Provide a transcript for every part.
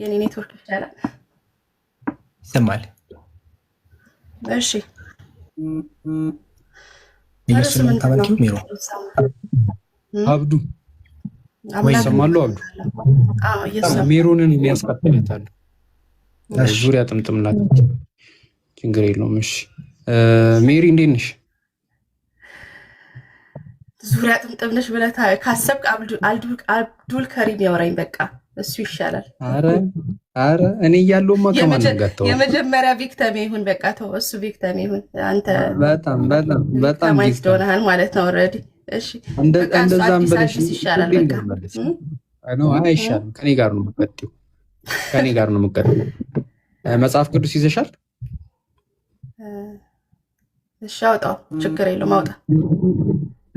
የኔ ኔትወርክ ይቻላል ይሰማል። እሺ ኢየሱስ ነው ታመልኪው ሜሮ አብዱ ወይ ሰማሉ አብዱ ሜሮንን የሚያስቀጥላታል ዙሪያ ጥምጥምናት ችግር የለውም። እሺ ሜሪ እንዴት ነሽ? ዙሪያ ጥምጥም ነሽ ብለህ ካሰብክ አብዱል ከሪም ያወራኝ በቃ እሱ ይሻላል። አረ እኔ እያለሁማ ከማን ጋር ተው የመጀመሪያ ቪክተም ይሁን በቃ ተው እሱ ቪክተም ይሁን አንተ በጣም ማይስ ዶናል ማለት ነው ኦሬዲ። እሺ እንደዛም ብለሽ ይሻላል በቃ ነው አይሻልም። ከኔ ጋር ነው የምትቀጥይው መጽሐፍ ቅዱስ ይዘሻል? እሺ አውጣው ችግር የለውም አውጣ።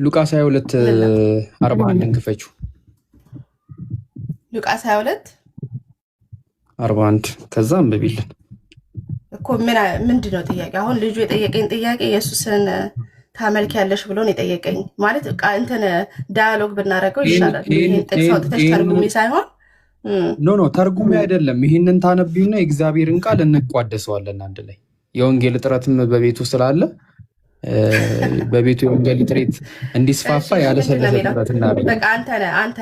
ሉቃስ 22:41 ክፈችው። ሉቃስ 22:41 ከዛ አንብቢልን እኮ ምንድን ነው ጥያቄ? አሁን ልጁ የጠየቀኝ ጥያቄ ኢየሱስን ታመልኪያለሽ ብሎ ነው የጠየቀኝ። ማለት እንትን ዳያሎግ ብናደርገው ይሻላል። ይሄን ጥቅስ አውጥተሽ ተርጉሚ ሳይሆን ኖ ተርጉሚ አይደለም። ይሄንን ታነቢውና የእግዚአብሔርን ቃል እንቋደሰዋለን አንድ ላይ። የወንጌል እጥረትም በቤቱ ስላለ በቤቱ የወንጌል ጥሬት እንዲስፋፋ ያለሰለሰ ጥረትና በቃ አንተ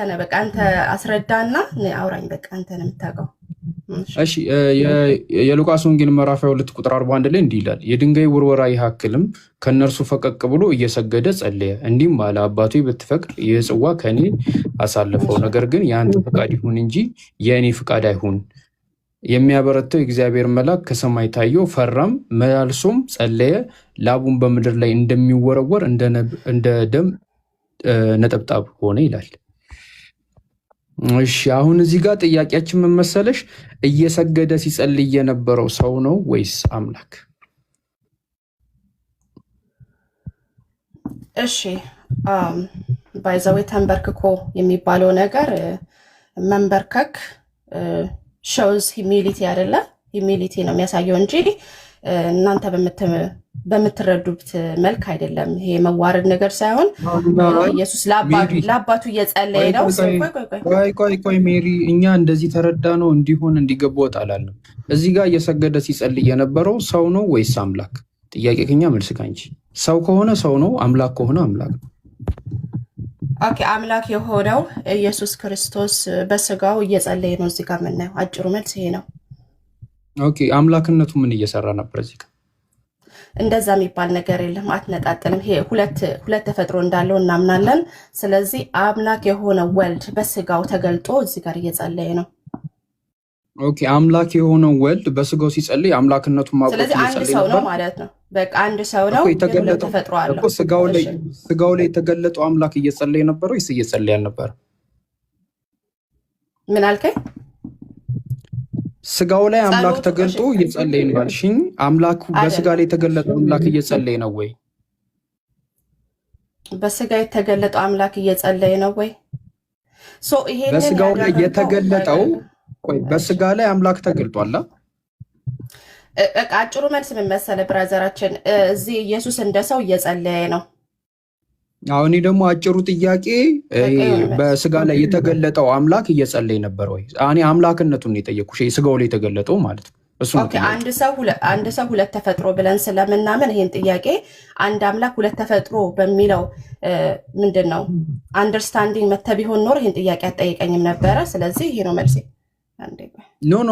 ነህ በቃ አንተ አስረዳና አውራኝ በቃ አንተ ነህ የምታውቀው። እሺ የሉቃስ ወንጌል ምዕራፍ 2:41 ላይ እንዲህ ይላል፣ የድንጋይ ውርወራ ያህልም ከነርሱ ፈቀቅ ብሎ እየሰገደ ጸለየ፣ እንዲህም አለ፣ አባቴ ብትፈቅድ ይህ ጽዋ ከኔ አሳልፈው፣ ነገር ግን የአንተ ፈቃድ ይሁን እንጂ የእኔ ፈቃድ አይሁን። የሚያበረታው የእግዚአብሔር መልአክ ከሰማይ ታየው፣ ፈራም፣ መልሶም ጸለየ፣ ላቡን በምድር ላይ እንደሚወረወር እንደ ደም ነጠብጣብ ሆነ ይላል። እሺ አሁን እዚህ ጋር ጥያቄያችን ምን መሰለሽ? እየሰገደ ሲጸልይ የነበረው ሰው ነው ወይስ አምላክ? እሺ ባይዘዌ ተንበርክኮ የሚባለው ነገር መንበርከክ ሾውዝ ሂሚሊቲ አይደለ? ሂሚሊቲ ነው የሚያሳየው እንጂ እናንተ በምትረዱት መልክ አይደለም። ይሄ መዋረድ ነገር ሳይሆን ኢየሱስ ለአባቱ እየጸለየ ነው። ቆይ ሜሪ፣ እኛ እንደዚህ ተረዳ ነው እንዲሆን እንዲገባው አላለም። እዚህ ጋር እየሰገደ ሲጸልይ የነበረው ሰው ነው ወይስ አምላክ? ጥያቄ ከኛ መልስ ካንቺ። ሰው ከሆነ ሰው ነው፣ አምላክ ከሆነ አምላክ ነው። ኦኬ አምላክ የሆነው ኢየሱስ ክርስቶስ በስጋው እየጸለየ ነው። እዚህ ጋር የምናየው አጭሩ መልስ ይሄ ነው። ኦኬ አምላክነቱ ምን እየሰራ ነበር? እዚህ ጋር እንደዛ የሚባል ነገር የለም። አትነጣጥልም። ይሄ ሁለት ተፈጥሮ እንዳለው እናምናለን። ስለዚህ አምላክ የሆነ ወልድ በስጋው ተገልጦ እዚህ ጋር እየጸለየ ነው። ኦኬ አምላክ የሆነው ወልድ በስጋው ሲጸልይ አምላክነቱን ማቆም ስለዚህ አንድ ሰው ነው ማለት ነው። በቃ አንድ ሰው ነው። ሁለት ተፈጥሮ አለው እኮ ስጋው ላይ የተገለጠው አምላክ እየጸለየ ነበር ወይስ እየጸለየ አልነበረ? ምን አልከኝ? ስጋው ላይ አምላክ ተገልጦ እየጸለየ ነው አልሽኝ። አምላኩ በስጋ ላይ የተገለጠው አምላክ እየጸለየ ነው ወይ? በስጋ የተገለጠው አምላክ እየጸለየ ነው ወይ? በስጋው ላይ የተገለጠው በስጋ ላይ አምላክ ተገልጧል። አጭሩ መልስ ምን መሰለህ ብራዘራችን፣ እዚህ ኢየሱስ እንደ ሰው እየጸለየ ነው። አሁን ደግሞ አጭሩ ጥያቄ በስጋ ላይ የተገለጠው አምላክ እየጸለየ ነበር ወይ? እኔ አምላክነቱን የጠየኩሽ ስጋው ላይ የተገለጠው ማለት ነው። እሱ አንድ ሰው ሁለት ተፈጥሮ ብለን ስለምናምን ይህን ጥያቄ አንድ አምላክ ሁለት ተፈጥሮ በሚለው ምንድን ነው አንደርስታንዲንግ መተህ ቢሆን ኖር ይህን ጥያቄ አትጠይቀኝም ነበረ። ስለዚህ ይሄ ነው መልሴ።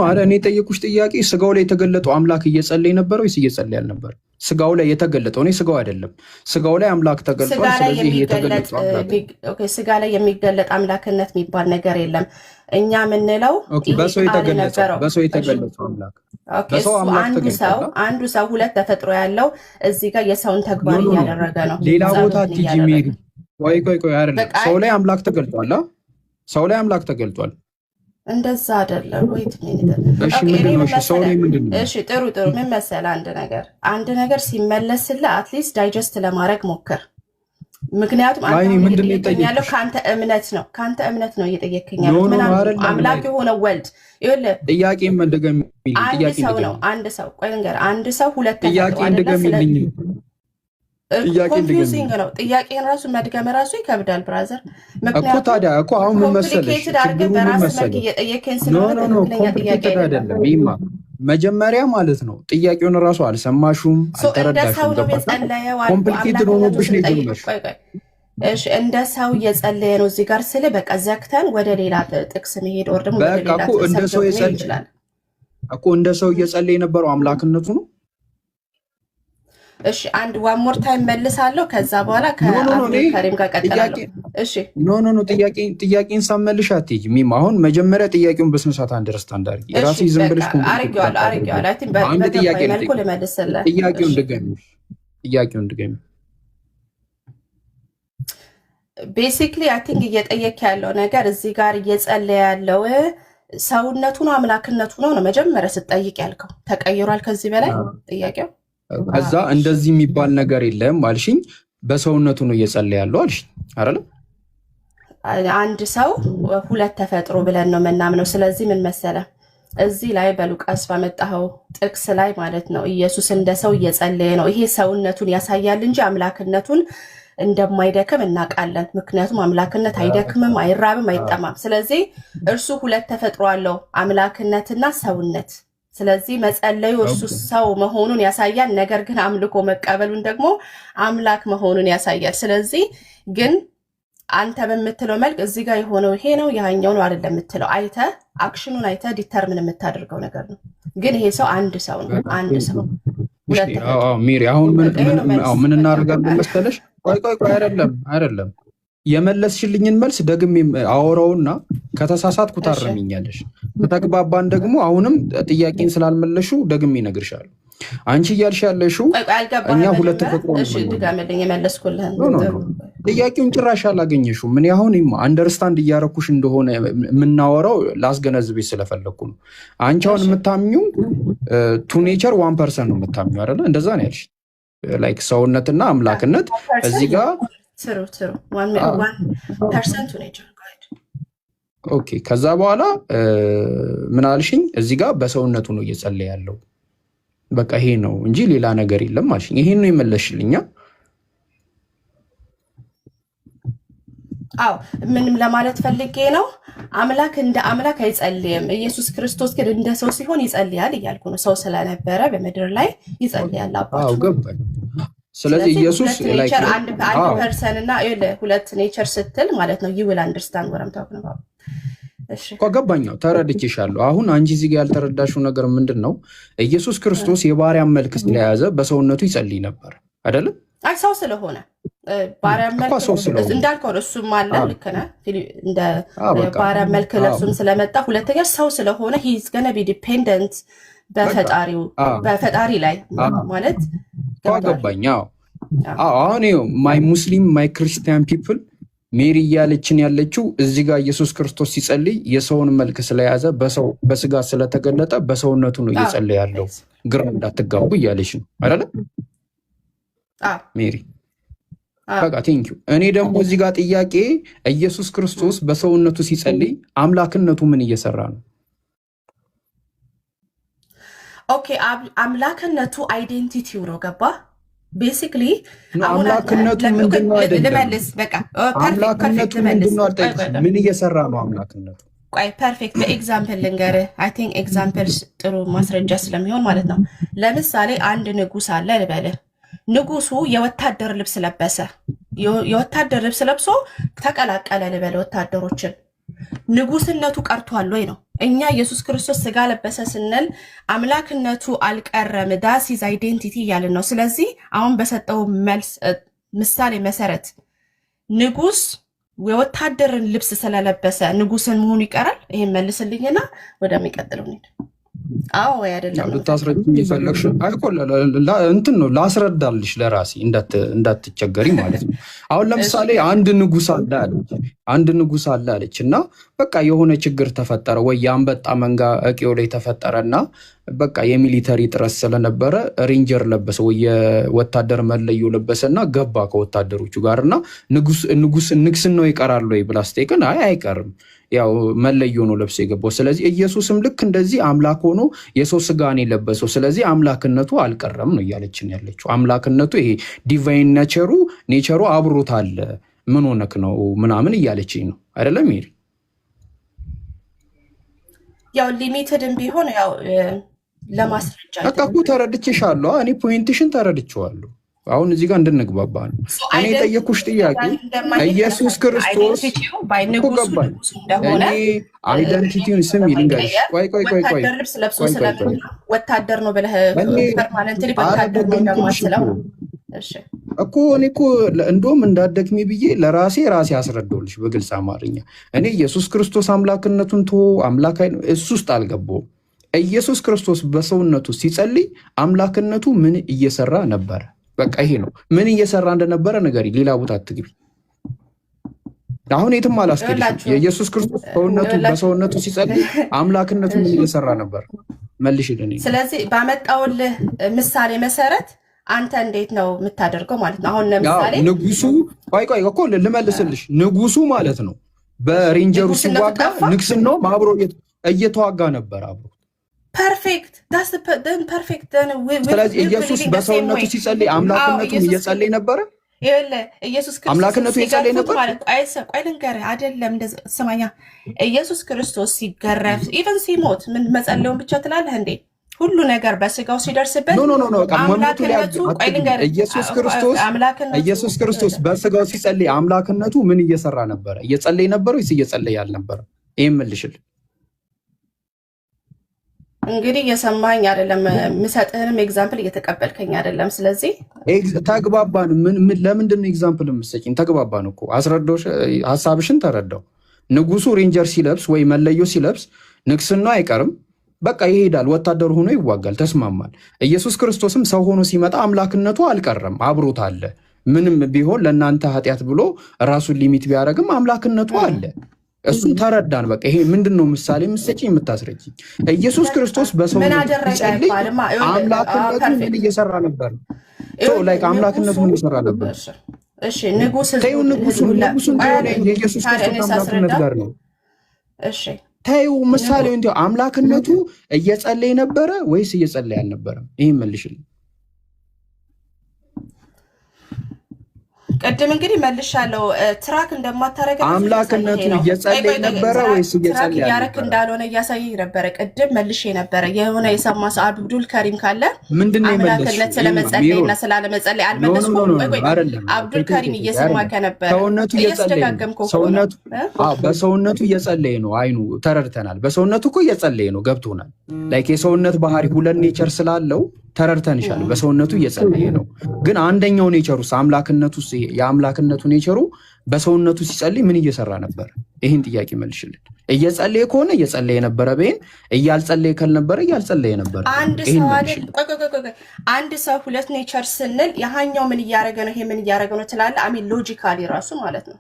አረ እኔ የጠየኩሽ ጥያቄ ስጋው ላይ የተገለጠው አምላክ እየጸለየ ነበር ወይስ እየጸለየ አልነበር? ስጋው ላይ የተገለጠው እኔ ስጋው አይደለም፣ ስጋው ላይ አምላክ ተገልጧል። ስለዚህ ይሄ የተገለጠው አምላክ ስጋ ላይ የሚገለጥ አምላክነት የሚባል ነገር የለም። እኛ የምንለው በሰው የተገለጠው አምላክ አንዱ ሰው ሁለት ተፈጥሮ ያለው እዚህ ጋር የሰውን ተግባር እያደረገ ነው። ሌላ ቦታ ቲጂ ሜሪ ቆይ አይደለም። ሰው ላይ አምላክ ተገልጧል። ሰው ላይ አምላክ ተገልጧል። እንደዛ አይደለም። ወይት እሺ ጥሩ ምን መሰለህ፣ አንድ ነገር ሲመለስልህ አትሊስት ዳይጀስት ለማድረግ ሞክር። ምክንያቱም ያለው ከአንተ እምነት ነው እየጠየከኝ ያለው። ምናምን አምላክ የሆነ ወልድ ጥያቄ መደገም አንድ ሰው ሁለት ተፈጥሮ አለው። ኮንፊውዚንግ ነው። ጥያቄን ራሱ መድገም ራሱ ይከብዳል ብራዘር። እኮ ታዲያ እኮ አሁን ምን መሰለሽ ችግሩ በራስ መልክ እየጠየቀኝ ስለሆነ ትክክለኛ ጥያቄ አይደለም። ይማ መጀመሪያ ማለት ነው ጥያቄውን ራሱ አልሰማሹም፣ አልተረዳሽም። ኮምፕሊኬትድ ሆኖብሽ ነው የጀመርሽ። እሺ እንደ ሰው እየጸለየ ነው እዚህ ጋር ስለ በቃ ዘግተን ወደ ሌላ ጥቅስ መሄድ ወር ደግሞ ወደ ሌላ ጥቅስ ይችላል እኮ እንደ ሰው እየጸለየ የነበረው አምላክነቱ ነው። እሺ አንድ ዋን ሞር ታይም መልሳለሁ። ከዛ በኋላ ከአብዱልከሪም ጋር ቀጥላለሁ። እሺ ኖ ጥያቄን ሳመልሽ አትሄጂም። ሚም አሁን መጀመሪያ ጥያቄውን በስነ ስርዓት አንደርስታንድ አድርጊ። ራስሽ ዝም ብለሽ አርጊዋለሁ። አይ ቲንክ አንድ ጥያቄ መልኩ ልመልስልህ። ጥያቄውን ድገሚ። ቤሲክሊ አይ ቲንክ እየጠየክ ያለው ነገር እዚህ ጋር እየጸለየ ያለው ሰውነቱ ነው አምላክነቱ ነው መጀመሪያ ስትጠይቅ ያልከው። ተቀይሯል ከዚህ በላይ ጥያቄው? ከዛ እንደዚህ የሚባል ነገር የለም አልሽኝ። በሰውነቱ ነው እየጸለየ ያለው አልሽኝ አይደል? አንድ ሰው ሁለት ተፈጥሮ ብለን ነው የምናምነው። ስለዚህ ምን መሰለ እዚህ ላይ በሉቃስ ባመጣኸው ጥቅስ ላይ ማለት ነው ኢየሱስ እንደ ሰው እየጸለየ ነው። ይሄ ሰውነቱን ያሳያል እንጂ አምላክነቱን እንደማይደክም እናውቃለን። ምክንያቱም አምላክነት አይደክምም፣ አይራብም፣ አይጠማም። ስለዚህ እርሱ ሁለት ተፈጥሮ አለው አምላክነትና ሰውነት። ስለዚህ መጸለዩ እርሱ ሰው መሆኑን ያሳያል። ነገር ግን አምልኮ መቀበሉን ደግሞ አምላክ መሆኑን ያሳያል። ስለዚህ ግን አንተ በምትለው መልክ እዚህ ጋር የሆነው ይሄ ነው ያኛው ነው አይደለም የምትለው አይተህ አክሽኑን አይተህ ዲተርምን የምታደርገው ነገር ነው። ግን ይሄ ሰው አንድ ሰው ነው። አንድ ሰው ሚሪ አሁን ምን እናደርጋለን መሰለሽ? ቆይ አይደለም የመለስሽልኝን መልስ ደግሜ አወራውና ከተሳሳትኩ ታረሚኛለሽ። ከተግባባን ደግሞ አሁንም ጥያቄን ስላልመለሹ ደግሜ እነግርሻለሁ። አንቺ እያልሽ ያለሽው እኛ ሁለት ተፈጥሮ ጥያቄውን ጭራሽ አላገኘሽውም። ምን አሁን አንደርስታንድ እያረኩሽ እንደሆነ የምናወራው ላስገነዝቤ ስለፈለግኩ ነው። አንቺ አሁን የምታምኙ ቱ ኔቸር 1% ነው የምታምኙ አይደለ? እንደዛ ነው ያልሽ። ላይክ ሰውነትና አምላክነት እዚህ ጋር ኦኬ። ከዛ በኋላ ምን አልሽኝ? እዚህ ጋር በሰውነቱ ነው እየጸለየ ያለው በቃ ይሄ ነው እንጂ ሌላ ነገር የለም አልሽኝ። ይሄን ነው የመለስሽልኛ? አዎ ምንም ለማለት ፈልጌ ነው። አምላክ እንደ አምላክ አይጸልይም። ኢየሱስ ክርስቶስ ግን እንደ ሰው ሲሆን ይጸልያል እያልኩ ነው። ሰው ስለነበረ በምድር ላይ ይጸልያል አባቱ። አዎ ገባኝ። ስለዚህ ኢየሱስ አንድ ፐርሰን እና ሁለት ኔቸር ስትል ማለት ነው you will understand what I'm talking about። እኮ ገባኛው፣ ተረድቼሻለሁ። አሁን አንቺ እዚህ ጋር ያልተረዳሽው ነገር ምንድን ነው? ኢየሱስ ክርስቶስ የባሪያን መልክ ስለያዘ በሰውነቱ ይጸልይ ነበር አይደለም? አይ ሰው ስለሆነ ባሪያን መልክ እንዳልከው እሱም አለ። ልክ ነህ። እንደ ባሪያን መልክ ለብሱም ስለመጣ ሁለተኛ ሰው ስለሆነ he is going to be dependent በፈጣሪ ላይ ማለት ገባኛው። አሁን ማይ ሙስሊም ማይ ክርስቲያን ፒፕል ሜሪ እያለችን ያለችው እዚህ ጋር ኢየሱስ ክርስቶስ ሲጸልይ የሰውን መልክ ስለያዘ በስጋ ስለተገለጠ በሰውነቱ ነው እየጸለየ ያለው። ግራ እንዳትጋቡ እያለች ነው አይደለ ሜሪ? በቃ ቴንኪው። እኔ ደግሞ እዚህ ጋር ጥያቄ ኢየሱስ ክርስቶስ በሰውነቱ ሲጸልይ አምላክነቱ ምን እየሰራ ነው? ኦኬ አምላክነቱ አይዴንቲቲው ነው። ገባ? ቤሲክሊ አምላክነቱ ምንድነው? ልመልስ በቃ አምላክነቱ ምንድነው? ምን እየሰራ ነው አምላክነቱ? ቆይ ፐርፌክት በኤግዛምፕል ልንገርህ። አይ ቲንክ ኤግዛምፕል ጥሩ ማስረጃ ስለሚሆን ማለት ነው። ለምሳሌ አንድ ንጉስ አለ ልበልህ። ንጉሱ የወታደር ልብስ ለበሰ። የወታደር ልብስ ለብሶ ተቀላቀለ ልበል ወታደሮችን። ንጉስነቱ ቀርቷል ወይ ነው? እኛ ኢየሱስ ክርስቶስ ስጋ ለበሰ ስንል አምላክነቱ አልቀረም። ዳስ ኢዝ አይዴንቲቲ እያልን ነው። ስለዚህ አሁን በሰጠው መልስ ምሳሌ መሰረት ንጉስ የወታደርን ልብስ ስለለበሰ ንጉስን መሆኑ ይቀራል? ይሄን መልስልኝና ወደሚቀጥለው እንሂድ። አዎ ወይ አይደለም? ልታስረጅኝ የፈለግሽ እንትን ነው ላስረዳልሽ ለራሴ እንዳትቸገሪ ማለት ነው። አሁን ለምሳሌ አንድ ንጉስ አለ አለች እና በቃ የሆነ ችግር ተፈጠረ ወይ የአንበጣ መንጋ እቄው ላይ ተፈጠረና በቃ የሚሊተሪ ጥረት ስለነበረ ሬንጀር ለበሰ ወይ የወታደር መለዮ ለበሰና ገባ ከወታደሮቹ ጋርና ንግስናው ይቀራል ወይ ብላ ስትጠይቀን አይ አይቀርም፣ ያው መለዮ ነው ለብሶ የገባው። ስለዚህ ኢየሱስም ልክ እንደዚህ አምላክ ሆኖ የሰው ስጋን የለበሰው፣ ስለዚህ አምላክነቱ አልቀረም ነው እያለችን ያለችው። አምላክነቱ ይሄ ዲቫይን ኔቸሩ አብሮት አለ፣ ምን ሆነክ ነው ምናምን እያለችኝ ነው አይደለም? ይሄ ያው ሊሚትድም ቢሆን ያው ለማስረጃ እኮ ተረድቼሻለሁ። እኔ ፖይንትሽን ተረድቼዋለሁ። አሁን እዚህ ጋር እንድንግባባ ነው እኔ የጠየኩሽ ጥያቄ። ኢየሱስ ክርስቶስ እኮ ገባኝ። እኔ አይደንቲቲውን ስም ይልንገርሽ። ቆይ ልብስ ለብሶ ወታደር ነው ብለህ ፐርማነንትሊ ወታደር ነው እንደማስለው እኮ እኔ እኮ እንደውም እንዳደክሚ ብዬ ራሴ አስረዳሁልሽ በግልጽ አማርኛ። እኔ ኢየሱስ ክርስቶስ አምላክነቱን አምላክ እሱ ውስጥ አልገባውም። ኢየሱስ ክርስቶስ በሰውነቱ ሲጸልይ አምላክነቱ ምን እየሰራ ነበረ? በቃ ይሄ ነው። ምን እየሰራ እንደነበረ ነገር ሌላ ቦታ አትግቢ። አሁን የትም አላስኬድሽም። የኢየሱስ ክርስቶስ በሰውነቱ ሲጸልይ አምላክነቱ ምን እየሰራ ነበር? መልሽልኝ። ስለዚህ ባመጣውልህ ምሳሌ መሰረት አንተ እንዴት ነው የምታደርገው ማለት ነው? አሁን ለምሳሌ ንጉሱ ቆይ እኮ ልመልስልሽ። ንጉሱ ማለት ነው በሬንጀሩ ሲዋጋ ንግስናው አብሮ እየተዋጋ ነበር አብሮ። ፐርፌክት ስለዚህ ኢየሱስ በሰውነቱ ሲጸልይ አምላክነቱን እየጸለየ ነበረ። ኢየሱስ ክርስቶስ አምላክነቱ እየጸለየ ነበር። ቆይ ልንገርህ አይደለም ስማኛ። ኢየሱስ ክርስቶስ ሲገረፍ ኢቨን ሲሞት ምን መጸለዩን ብቻ ትላለህ እንዴ? ሁሉ ነገር በስጋው ሲደርስበት ኢየሱስ ክርስቶስ በስጋው ሲጸልይ አምላክነቱ ምን እየሰራ ነበረ? እየጸለየ ነበር ወይስ እየጸለየ አልነበረ? ይሄን መልሽልኝ። እንግዲህ እየሰማኝ አይደለም፣ የምሰጥህንም ኤግዛምፕል እየተቀበልከኝ አይደለም። ስለዚህ ተግባባን። ለምንድን ነው ኤግዛምፕል የምትሰጪኝ? ተግባባን እኮ አስረዳሁሽ፣ ሀሳብሽን ተረዳው። ንጉሱ ሬንጀር ሲለብስ ወይ መለዮ ሲለብስ ንግስናው አይቀርም፣ በቃ ይሄዳል፣ ወታደር ሆኖ ይዋጋል፣ ተስማማል። ኢየሱስ ክርስቶስም ሰው ሆኖ ሲመጣ አምላክነቱ አልቀረም፣ አብሮት አለ። ምንም ቢሆን ለእናንተ ኃጢአት ብሎ ራሱን ሊሚት ቢያደርግም አምላክነቱ አለ። እሱን ተረዳን። በቃ ይሄ ምንድነው ምሳሌ የምትሰጪኝ የምታስረጂኝ? ኢየሱስ ክርስቶስ በሰውነቱ ሲጸልይ አምላክነቱ ምን እየሰራ ነበር? አምላክነቱ ምን እየሰራ ነበር? እሺ ንጉሱን የኢየሱስ ክርስቶስ አምላክነት ጋር ነው። እሺ ታዩ ምሳሌው እንዴ አምላክነቱ እየጸለየ ነበረ ወይስ እየጸለየ አልነበረም? ይሄን መልሽልኝ። ቀደም እንግዲህ መልሻለሁ። ትራክ እንደማታረጋ አምላክነቱ እየጸለየ ነበረ ወይስ እየጸለየ ያረክ እንዳልሆነ እያሳየኝ ነበረ። ቀደም መልሼ ነበረ። የሆነ የሰማ አብዱል ከሪም ካለ ምንድነው አምላክነት ስለመጸለይና ስላለመጸለይ አልመለስኩም። አብዱል ከሪም እየሰማ ከነበረ ሰውነቱ በሰውነቱ እየጸለየ ነው። አይኑ ተረድተናል። በሰውነቱ እኮ እየጸለየ ነው፣ ገብቶናል። ላይክ የሰውነት ባህሪ ሁለት ኔቸር ስላለው ተረድተንሻል። በሰውነቱ እየጸለየ ነው። ግን አንደኛው ኔቸሩስ አምላክነቱስ የአምላክነቱ ኔቸሩ በሰውነቱ ሲጸልይ ምን እየሰራ ነበር? ይህን ጥያቄ መልሽልን። እየጸለየ ከሆነ እየጸለየ ነበረ፣ በይን እያልጸለየ ካልነበረ እያልጸለየ ነበረ። አንድ ሰው ሁለት ኔቸር ስንል ያኛው ምን እያደረገ ነው ይሄ ምን እያደረገ ነው ትላለህ። አሚን ሎጂካሊ ራሱ ማለት ነው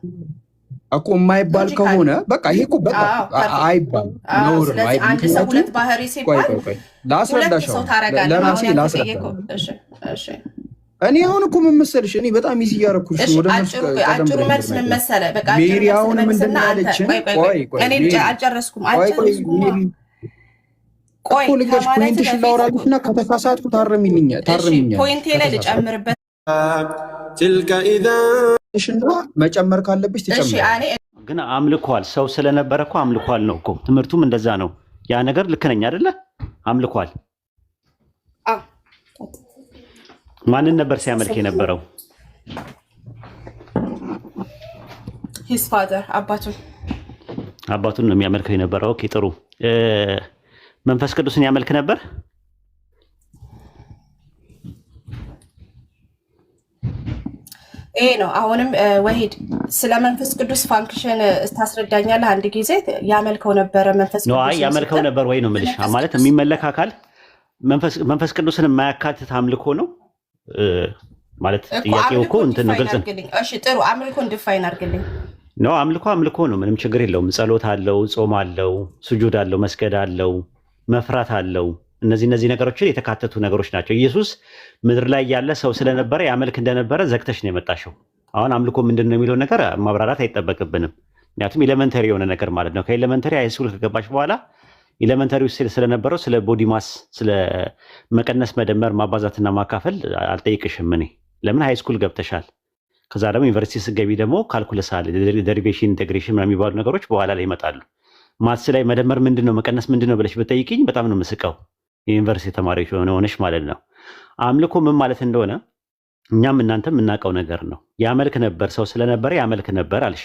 እኮ የማይባል ከሆነ በቃ ይሄ እኮ በቃ አይባል ነውር ነው። አንድ ሰው ሁለት ባህሪ ሲባል ላስረዳሽ ለራሴ ላስረዳ። እኔ አሁን እኮ ምን መሰልሽ፣ እኔ በጣም ይዚ እያደረኩሽ ወደ አጭሩ መልስ ምን መሰለህ፣ በቃ ሜሪ አሁን ምንድን ነው ያለችን? እኔ አልጨረስኩም። ቆይ ልንገርሽ፣ ፖይንትሽን ላውራልሽና ከተሳሳትኩ ታርሚኛል። ፖይንቴ ላይ ልጨምርበት ሽና መጨመር ካለብሽ ትጨምር። ግን አምልኳል ሰው ስለነበረ እኮ አምልኳል ነው እኮ ትምህርቱም እንደዛ ነው። ያ ነገር ልክ ነኝ አይደለ? አምልኳል። ማንን ነበር ሲያመልክ የነበረው? ሂስ ፋዘር አባቱን ነው የሚያመልከው የነበረው። ኦኬ ጥሩ። መንፈስ ቅዱስን ያመልክ ነበር? ይሄ ነው። አሁንም ወሂድ ስለ መንፈስ ቅዱስ ፋንክሽን ታስረዳኛለህ? አንድ ጊዜ ያመልከው ነበረ መንፈስ ቅዱስ ነው ያመልከው ነበር ወይ ነው የምልሽ። ማለት የሚመለክ አካል መንፈስ ቅዱስን የማያካትት አምልኮ ነው ማለት ጥያቄው እኮ እንትን ነው። ግልጽ ነው። እሺ ጥሩ። አምልኮን ዲፋይን አድርግልኝ። ነው አምልኮ ነው፣ ምንም ችግር የለውም። ጸሎት አለው፣ ጾም አለው፣ ስጁድ አለው፣ መስገድ አለው፣ መፍራት አለው፣ እነዚህ ነገሮችን የተካተቱ ነገሮች ናቸው። ኢየሱስ ምድር ላይ ያለ ሰው ስለነበረ ያመልክ እንደነበረ ዘግተሽ ነው የመጣሽው። አሁን አምልኮ ምንድነው የሚለው ነገር ማብራራት አይጠበቅብንም። ምክንያቱም ኤሌመንተሪ የሆነ ነገር ማለት ነው። ከኤሌመንተሪ ሃይስኩል ከገባሽ በኋላ ኤሌመንተሪ ውስጥ ስለነበረው ስለ ቦዲ ማስ፣ ስለ መቀነስ፣ መደመር፣ ማባዛትና ማካፈል አልጠይቅሽም እኔ። ለምን ሃይስኩል ገብተሻል። ከዛ ደግሞ ዩኒቨርሲቲ ስትገቢ ደግሞ ካልኩለስ አለ፣ ዴሪቬሽን፣ ኢንቴግሬሽን የሚባሉ ነገሮች በኋላ ላይ ይመጣሉ። ማትስ ላይ መደመር ምንድነው መቀነስ ምንድነው ብለሽ ብትጠይቂኝ በጣም ነው የምስቀው። የዩኒቨርሲቲ ተማሪዎች ሆነሽ ማለት ነው። አምልኮ ምን ማለት እንደሆነ እኛም እናንተም የምናውቀው ነገር ነው። ያመልክ ነበር፣ ሰው ስለነበረ ያመልክ ነበር አልሽ።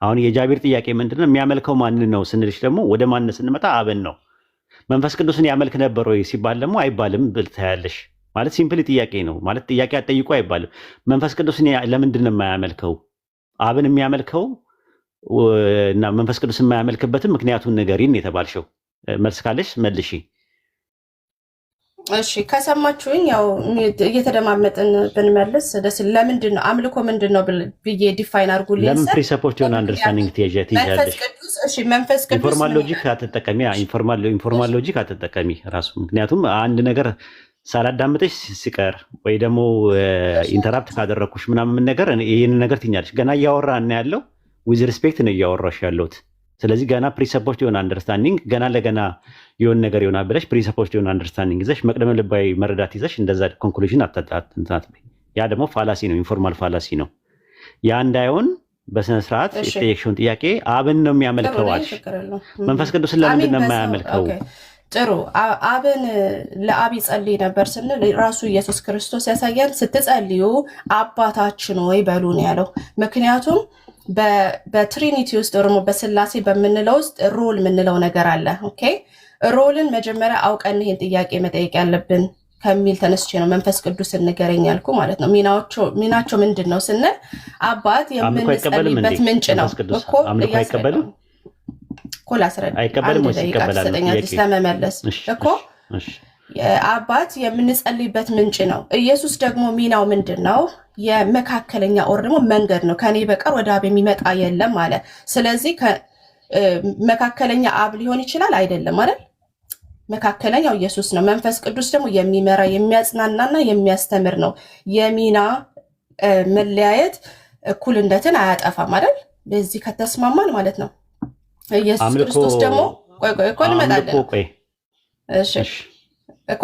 አሁን የጃቢር ጥያቄ ምንድነው? የሚያመልከው ማንን ነው ስንልሽ ደግሞ ወደ ማን ስንመጣ አብን ነው። መንፈስ ቅዱስን ያመልክ ነበር ወይ ሲባል ደግሞ አይባልም ብል ታያለሽ። ማለት ሲምፕል ጥያቄ ነው ማለት ጥያቄ አትጠይቁ አይባልም። መንፈስ ቅዱስን ለምንድን ነው የማያመልከው? አብን የሚያመልከው እና መንፈስ ቅዱስ የማያመልክበትም ምክንያቱን ንገሪን የተባልሽው። መልስ ካለሽ መልሺ። እሺ ከሰማችሁኝ ያው እየተደማመጥን ብንመልስ ደስ። ለምንድን ነው አምልኮ ምንድን ነው ብዬ ዲፋይን አድርጉልኝ። ለምን ፕሪሰፖርት የሆነ አንደርስታንዲንግ ትይዣለሽ? መንፈስ ቅዱስ ኢንፎርማል ሎጂክ አትጠቀሚ። ኢንፎርማል ሎጂክ አትጠቀሚ ራሱ። ምክንያቱም አንድ ነገር ሳላዳምጥሽ ሲቀር ወይ ደግሞ ኢንተራፕት ካደረኩሽ ምናምን ነገር ይህን ነገር ትኛለሽ። ገና እያወራ እና ያለው ዊዝ ሪስፔክት ነው እያወራሽ ያለሁት። ስለዚህ ገና ፕሪሰፖርት የሆነ አንደርስታንዲንግ ገና ለገና የሆነ ነገር ይሆናል ብለሽ ፕሪሰፖርት የሆነ አንደርስታንዲንግ ይዘሽ መቅደመ ልባዊ መረዳት ይዘሽ እንደዛ ኮንክሉዥን አትታት። ያ ደግሞ ፋላሲ ነው፣ ኢንፎርማል ፋላሲ ነው። ያ እንዳይሆን በስነ ስርዓት የጠየቅሽውን ጥያቄ አብን ነው የሚያመልከው አልሽ። መንፈስ ቅዱስን ለምንድን ነው የማያመልከው? ጥሩ አብን ለአብ ይጸልይ ነበር ስንል ራሱ ኢየሱስ ክርስቶስ ያሳያል። ስትጸልዩ አባታችን ወይ በሉ ነው ያለው። ምክንያቱም በትሪኒቲ ውስጥ ደግሞ በስላሴ በምንለው ውስጥ ሮል የምንለው ነገር አለ። ኦኬ ሮልን መጀመሪያ አውቀን ይሄን ጥያቄ መጠየቅ ያለብን ከሚል ተነስቼ ነው መንፈስ ቅዱስ ንገረኝ ያልኩ ማለት ነው። ሚናቸው ምንድን ነው ስንል አባት የምንጸልይበት ምንጭ ነው እኮ አይቀበልም እኮ ላስረዳ አንድ ደቂቃ ትሰጠኛለች ለመመለስ እኮ አባት የምንጸልይበት ምንጭ ነው። ኢየሱስ ደግሞ ሚናው ምንድን ነው? የመካከለኛ ኦር ደግሞ መንገድ ነው። ከኔ በቀር ወደ አብ የሚመጣ የለም አለ። ስለዚህ መካከለኛ አብ ሊሆን ይችላል አይደለም አይደል? መካከለኛው ኢየሱስ ነው። መንፈስ ቅዱስ ደግሞ የሚመራ የሚያጽናናና የሚያስተምር ነው። የሚና መለያየት እኩልነትን አያጠፋም አይደል? በዚህ ከተስማማን ማለት ነው። ኢየሱስ ክርስቶስ ደግሞ ቆይ እንመጣለን። እሺ እኮ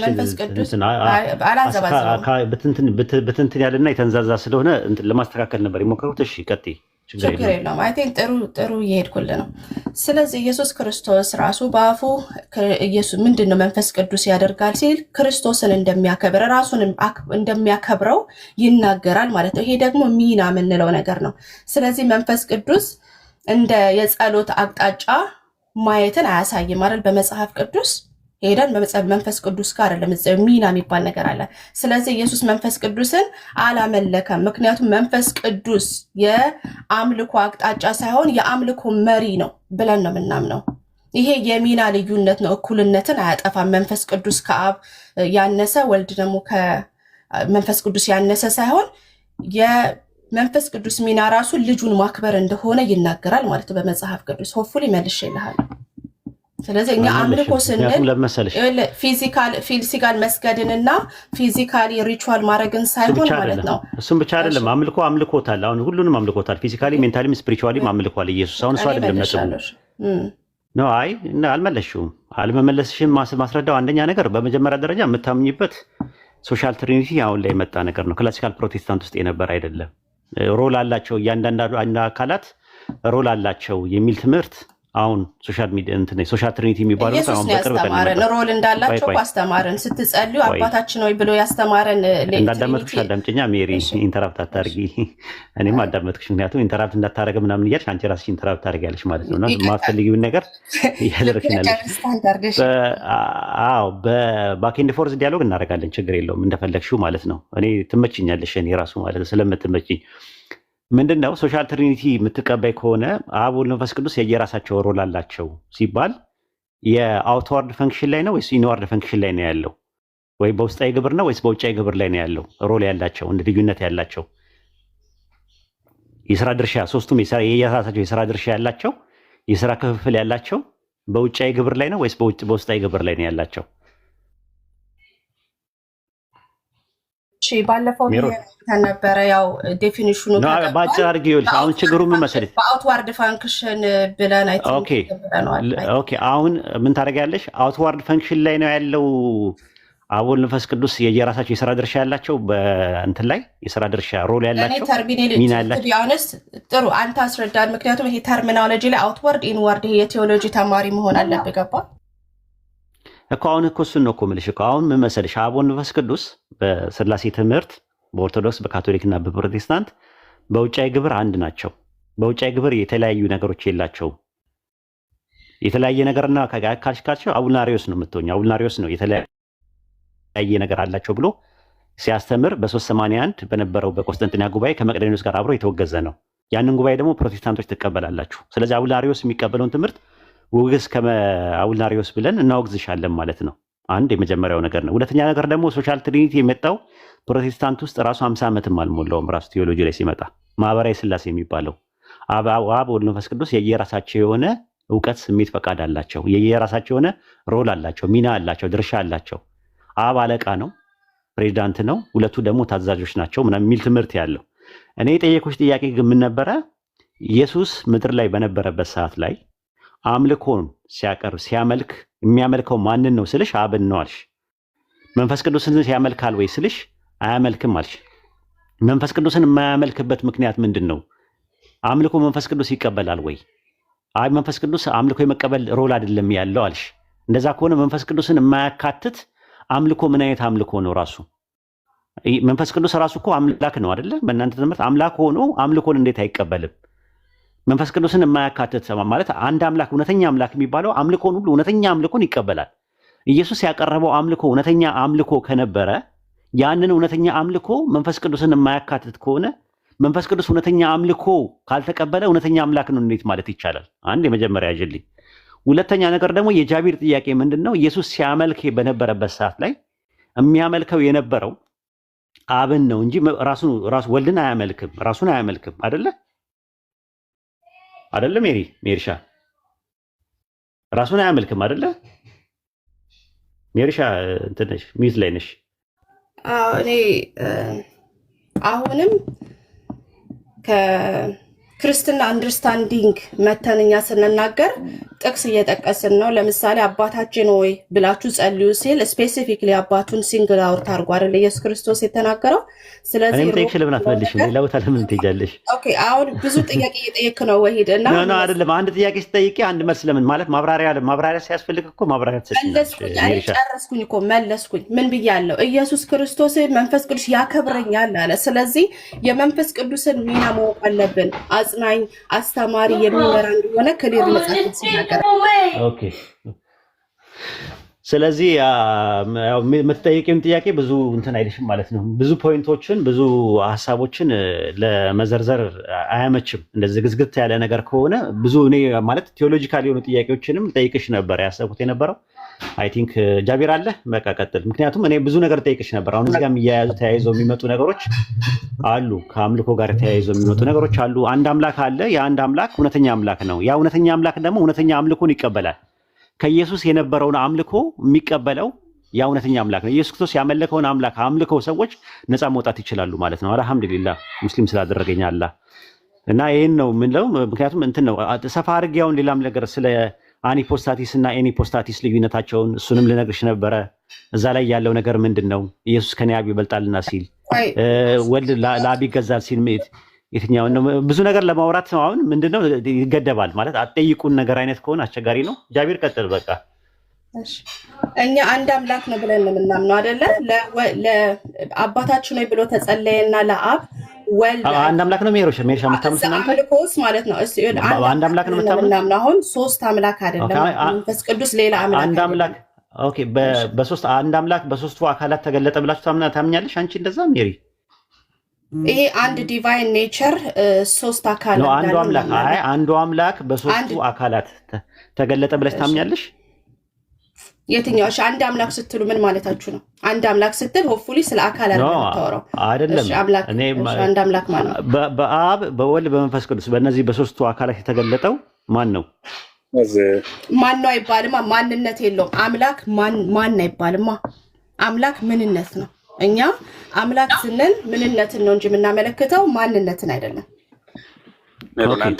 መንፈስ ቅዱስ በትንትን ያለና የተንዛዛ ስለሆነ ለማስተካከል ነበር የሞከሩት። እሺ ቀጥይ። ችግር የለውም። አይ ቲንክ ጥሩ እየሄድኩልህ ነው። ስለዚህ ኢየሱስ ክርስቶስ ራሱ በአፉ ኢየሱስ ምንድነው መንፈስ ቅዱስ ያደርጋል ሲል ክርስቶስን እንደሚያከብር ራሱን እንደሚያከብረው ይናገራል ማለት ነው። ይሄ ደግሞ ሚና የምንለው ነገር ነው። ስለዚህ መንፈስ ቅዱስ እንደ የጸሎት አቅጣጫ ማየትን አያሳይም አይደል? በመጽሐፍ ቅዱስ ሄደን መንፈስ ቅዱስ ጋር አይደለም ሚና የሚባል ነገር አለ። ስለዚህ ኢየሱስ መንፈስ ቅዱስን አላመለከም። ምክንያቱም መንፈስ ቅዱስ የአምልኮ አቅጣጫ ሳይሆን የአምልኮ መሪ ነው ብለን ነው የምናምነው። ይሄ የሚና ልዩነት ነው። እኩልነትን አያጠፋም። መንፈስ ቅዱስ ከአብ ያነሰ ወልድ ደግሞ ከመንፈስ ቅዱስ ያነሰ ሳይሆን የመንፈስ ቅዱስ ሚና ራሱ ልጁን ማክበር እንደሆነ ይናገራል ማለት በመጽሐፍ ቅዱስ። ሆፉል ይመልሽልሃል። ስለዚህ እኛ አምልኮ ስንል ፊዚካል መስገድንና ፊዚካሊ ሪቹዋል ማድረግን ሳይሆን ማለት ነው። እሱም ብቻ አይደለም። አምልኮታል። አሁን ሁሉንም አምልኮታል። ፊዚካሊ፣ ሜንታሊም ስፒሪቹዋሊም አምልኮታል ኢየሱስ። አሁን እሱ አይደለም ነው። አይ እና አልመለስሽውም። አልመመለስሽም ማስረዳው አንደኛ ነገር በመጀመሪያ ደረጃ የምታምኝበት ሶሻል ትሪኒቲ አሁን ላይ የመጣ ነገር ነው። ክላሲካል ፕሮቴስታንት ውስጥ የነበረ አይደለም። ሮል አላቸው፣ እያንዳንዱ አካላት ሮል አላቸው የሚል ትምህርት አሁን ሶሻል ሚዲያ ሶሻል ትሪኒቲ የሚባለው አሁን በቅርብ ያስተማረን ሮል እንዳላቸው አስተማረን። ስትጸልዩ አባታችን ወይ ብሎ ያስተማረን እንዳዳመጥኩሽ አዳምጪኛ ሜሪ፣ ኢንተራፕት አታርጊ። እኔም አዳመጥኩሽ፣ ምክንያቱም ኢንተራፕት እንዳታረገ ምናምን እያልሽ አንቺ ራስሽ ኢንተራፕት ታደርጊያለሽ ማለት ነው። እና የማትፈልጊውን ነገር እያደረግሽናለሽ። አዎ በባክ ኤንድ ፎርዝ ዲያሎግ እናደርጋለን፣ ችግር የለውም እንደፈለግሽው ማለት ነው። እኔ ትመችኛለሽ፣ እኔ ራሱ ማለት ነው ስለምትመችኝ ምንድነው ሶሻል ትሪኒቲ የምትቀበይ ከሆነ አብ ወልድ መንፈስ ቅዱስ የየራሳቸው ሮል አላቸው ሲባል የአውትዋርድ ፈንክሽን ላይ ነው ወይስ ኢንዋርድ ፈንክሽን ላይ ነው ያለው? ወይ በውስጣዊ ግብር ነው ወይስ በውጫዊ ግብር ላይ ነው ያለው? ሮል ያላቸው እንደ ልዩነት ያላቸው የስራ ድርሻ ሶስቱም የየራሳቸው የስራ ድርሻ ያላቸው የስራ ክፍፍል ያላቸው በውጫዊ ግብር ላይ ነው ወይስ በውስጣዊ ግብር ላይ ነው ያላቸው? ባለፈው ነበረ ያው ዴፊኒሽኑ ባጭር አድርጌ ይኸውልሽ። አሁን ችግሩ ምን መሰለሽ? በአውትዋርድ ፋንክሽን ብለን ኦኬ አሁን ምን ታደርጊያለሽ? አውትዋርድ ፋንክሽን ላይ ነው ያለው አብ ወልድ መንፈስ ቅዱስ የየራሳቸው የስራ ድርሻ ያላቸው በእንትን ላይ የስራ ድርሻ ሮል ያላቸው ሚና ያላቸው። ጥሩ አንተ አስረዳን። ምክንያቱም ይሄ ተርሚኖሎጂ ላይ አውትዋርድ ኢንዋርድ ይሄ የቴዎሎጂ ተማሪ መሆን አለብህ። ገባ እኮ አሁን እኮ እሱን ነው እኮ የምልሽ እኮ። አሁን ምን መሰለሽ አብ ወልድ መንፈስ ቅዱስ በስላሴ ትምህርት በኦርቶዶክስ በካቶሊክ እና በፕሮቴስታንት በውጫዊ ግብር አንድ ናቸው። በውጫዊ ግብር የተለያዩ ነገሮች የላቸውም። የተለያየ ነገርና ካልሽካቸው አቡልናሪዮስ ነው የምትሆኝ። አቡልናሪዮስ ነው የተለያየ ነገር አላቸው ብሎ ሲያስተምር በ381 በነበረው በቆስጠንጢንያ ጉባኤ ከመቅደኒዎስ ጋር አብሮ የተወገዘ ነው። ያንን ጉባኤ ደግሞ ፕሮቴስታንቶች ትቀበላላችሁ። ስለዚህ አቡልናሪዮስ የሚቀበለውን ትምህርት ውግዝ ከአቡልናሪዮስ ብለን እናወግዝሻለን ማለት ነው። አንድ የመጀመሪያው ነገር ነው። ሁለተኛ ነገር ደግሞ ሶሻል ትሪኒቲ የመጣው ፕሮቴስታንት ውስጥ ራሱ 50 ዓመትም አልሞላውም። ራሱ ቴዎሎጂ ላይ ሲመጣ ማህበራዊ ስላሴ የሚባለው አብ ወልድ መንፈስ ቅዱስ የየራሳቸው የሆነ እውቀት፣ ስሜት፣ ፈቃድ አላቸው። የየራሳቸው የሆነ ሮል አላቸው፣ ሚና አላቸው፣ ድርሻ አላቸው። አብ አለቃ ነው፣ ፕሬዚዳንት ነው፣ ሁለቱ ደግሞ ታዛዦች ናቸው ምናምን የሚል ትምህርት ያለው። እኔ የጠየኩሽ ጥያቄ ግን ምን ነበረ? ኢየሱስ ምድር ላይ በነበረበት ሰዓት ላይ አምልኮን ሲያቀርብ ሲያመልክ የሚያመልከው ማንን ነው ስልሽ አብን ነው አልሽ። መንፈስ ቅዱስን ሲያመልካል ወይ ስልሽ አያመልክም አልሽ። መንፈስ ቅዱስን የማያመልክበት ምክንያት ምንድን ነው? አምልኮ መንፈስ ቅዱስ ይቀበላል ወይ? አይ መንፈስ ቅዱስ አምልኮ የመቀበል ሮል አይደለም ያለው አልሽ። እንደዛ ከሆነ መንፈስ ቅዱስን የማያካትት አምልኮ ምን አይነት አምልኮ ነው? ራሱ መንፈስ ቅዱስ ራሱ እኮ አምላክ ነው አይደለ? በእናንተ ትምህርት አምላክ ሆኖ አምልኮን እንዴት አይቀበልም? መንፈስ ቅዱስን የማያካትት ማለት አንድ አምላክ እውነተኛ አምላክ የሚባለው አምልኮን ሁሉ እውነተኛ አምልኮን ይቀበላል። ኢየሱስ ያቀረበው አምልኮ እውነተኛ አምልኮ ከነበረ ያንን እውነተኛ አምልኮ መንፈስ ቅዱስን የማያካትት ከሆነ መንፈስ ቅዱስ እውነተኛ አምልኮ ካልተቀበለ እውነተኛ አምላክ ነው እንዴት ማለት ይቻላል? አንድ የመጀመሪያ ያጅልኝ። ሁለተኛ ነገር ደግሞ የጃቢር ጥያቄ ምንድን ነው? ኢየሱስ ሲያመልክ በነበረበት ሰዓት ላይ የሚያመልከው የነበረው አብን ነው እንጂ ራሱ ወልድን አያመልክም፣ ራሱን አያመልክም። አይደለ ሜሪሻ ራሱን አያመልክም አይደለ? ሜሪሻ እንትነሽ ሚዝ ላይ ነሽ። እኔ አሁንም ከክርስትና አንደርስታንዲንግ መተንኛ ስንናገር ጥቅስ እየጠቀስን ነው። ለምሳሌ አባታችን ሆይ ብላችሁ ጸልዩ ሲል ስፔሲፊክሊ አባቱን ሲንግል አውት አድርጎ አይደል ኢየሱስ ክርስቶስ የተናገረው። ስለዚህ ጠይቅሽ ለምን አትመልሽም? ሌላ ቦታ ለምን ትሄጃለሽ? ኦኬ አሁን ብዙ ጥያቄ እየጠየክ ነው ወሂድ እና ነው አይደለም። አንድ ጥያቄ ስጠይቂ አንድ መልስ ለምን ማለት ማብራሪያ ሲያስፈልግ እኮ ማብራሪያ ጨረስኩኝ እኮ መለስኩኝ። ምን ብያለሁ? ኢየሱስ ክርስቶስ መንፈስ ቅዱስ ያከብረኛል አለ። ስለዚህ የመንፈስ ቅዱስን ሚና ማወቅ አለብን። አጽናኝ፣ አስተማሪ፣ የሚመራ እንደሆነ ክሊር መጽሐፍ ሲናገር ኦኬ። ስለዚህ የምትጠይቂውን ጥያቄ ብዙ እንትን አይልሽም ማለት ነው። ብዙ ፖይንቶችን ብዙ ሀሳቦችን ለመዘርዘር አያመችም። እንደዚህ ግዝግት ያለ ነገር ከሆነ ብዙ እኔ ማለት ቴዎሎጂካል የሆኑ ጥያቄዎችንም ጠይቅሽ ነበር ያሰብኩት የነበረው። አይ ቲንክ ጃቢር አለ በቃ ቀጥል። ምክንያቱም እኔ ብዙ ነገር ጠይቅሽ ነበር። አሁን እዚህ ጋር ተያይዘው የሚመጡ ነገሮች አሉ፣ ከአምልኮ ጋር ተያይዘው የሚመጡ ነገሮች አሉ። አንድ አምላክ አለ። የአንድ አምላክ እውነተኛ አምላክ ነው። ያ እውነተኛ አምላክ ደግሞ እውነተኛ አምልኮን ይቀበላል። ከኢየሱስ የነበረውን አምልኮ የሚቀበለው ያ እውነተኛ አምላክ ነው። ኢየሱስ ክርስቶስ ያመለከውን አምላክ አምልከው ሰዎች ነፃ መውጣት ይችላሉ ማለት ነው። አልሐምዱሊላህ ሙስሊም ስላደረገኝ አላህ እና ይህን ነው የምንለው። ምክንያቱም እንትን ነው ሰፋ አድርጌ አሁን ሌላም ነገር ስለ አኒፖስታቲስ እና ኤኒፖስታቲስ ልዩነታቸውን እሱንም ልነግርሽ ነበረ። እዛ ላይ ያለው ነገር ምንድን ነው? ኢየሱስ ከኔ አብ ይበልጣልና ሲል ወልድ ለአብ ይገዛል ሲል የትኛው ነው? ብዙ ነገር ለማውራት ነው። አሁን ምንድነው ይገደባል ማለት አትጠይቁን ነገር አይነት ከሆነ አስቸጋሪ ነው። ጃቢር ቀጥል በቃ። እኛ አንድ አምላክ ነው ብለን ነው የምናምነው አይደለ? ለአባታችን ነው ብሎ ተጸለየና ለአብ ወልድ አንድ አምላክ ነው። ሜሮሻ የምታምኑት እናንተ አምልኮስ ማለት ነው። እሱ አንድ አምላክ ነው የምታምኑት። አሁን ሶስት አምላክ አይደለም፣ መንፈስ ቅዱስ ሌላ አምላክ አንድ አምላክ። ኦኬ በሶስት አንድ አምላክ በሶስቱ አካላት ተገለጠ ብላችሁ ታምኛለሽ አንቺ እንደዛ ሜሪ? ይሄ አንድ ዲቫይን ኔቸር ሶስት አካል ነው። አንዱ አምላክ በሶስቱ አካላት ተገለጠ ብለሽ ታምኛለሽ? የትኛው? እሺ አንድ አምላክ ስትሉ ምን ማለታችሁ ነው? አንድ አምላክ ስትል ሆፕፉሊ ስለ አካል አይደለም አይደለም። እኔ አንድ አምላክ ማለት በአብ በወልድ በመንፈስ ቅዱስ በእነዚህ በሶስቱ አካላት የተገለጠው ማን ነው? ማን ነው አይባልማ። ማንነት የለውም አምላክ። ማን አይባልማ። አምላክ ምንነት ነው። እኛ አምላክ ስንል ምንነትን ነው እንጂ የምናመለክተው ማንነትን አይደለም።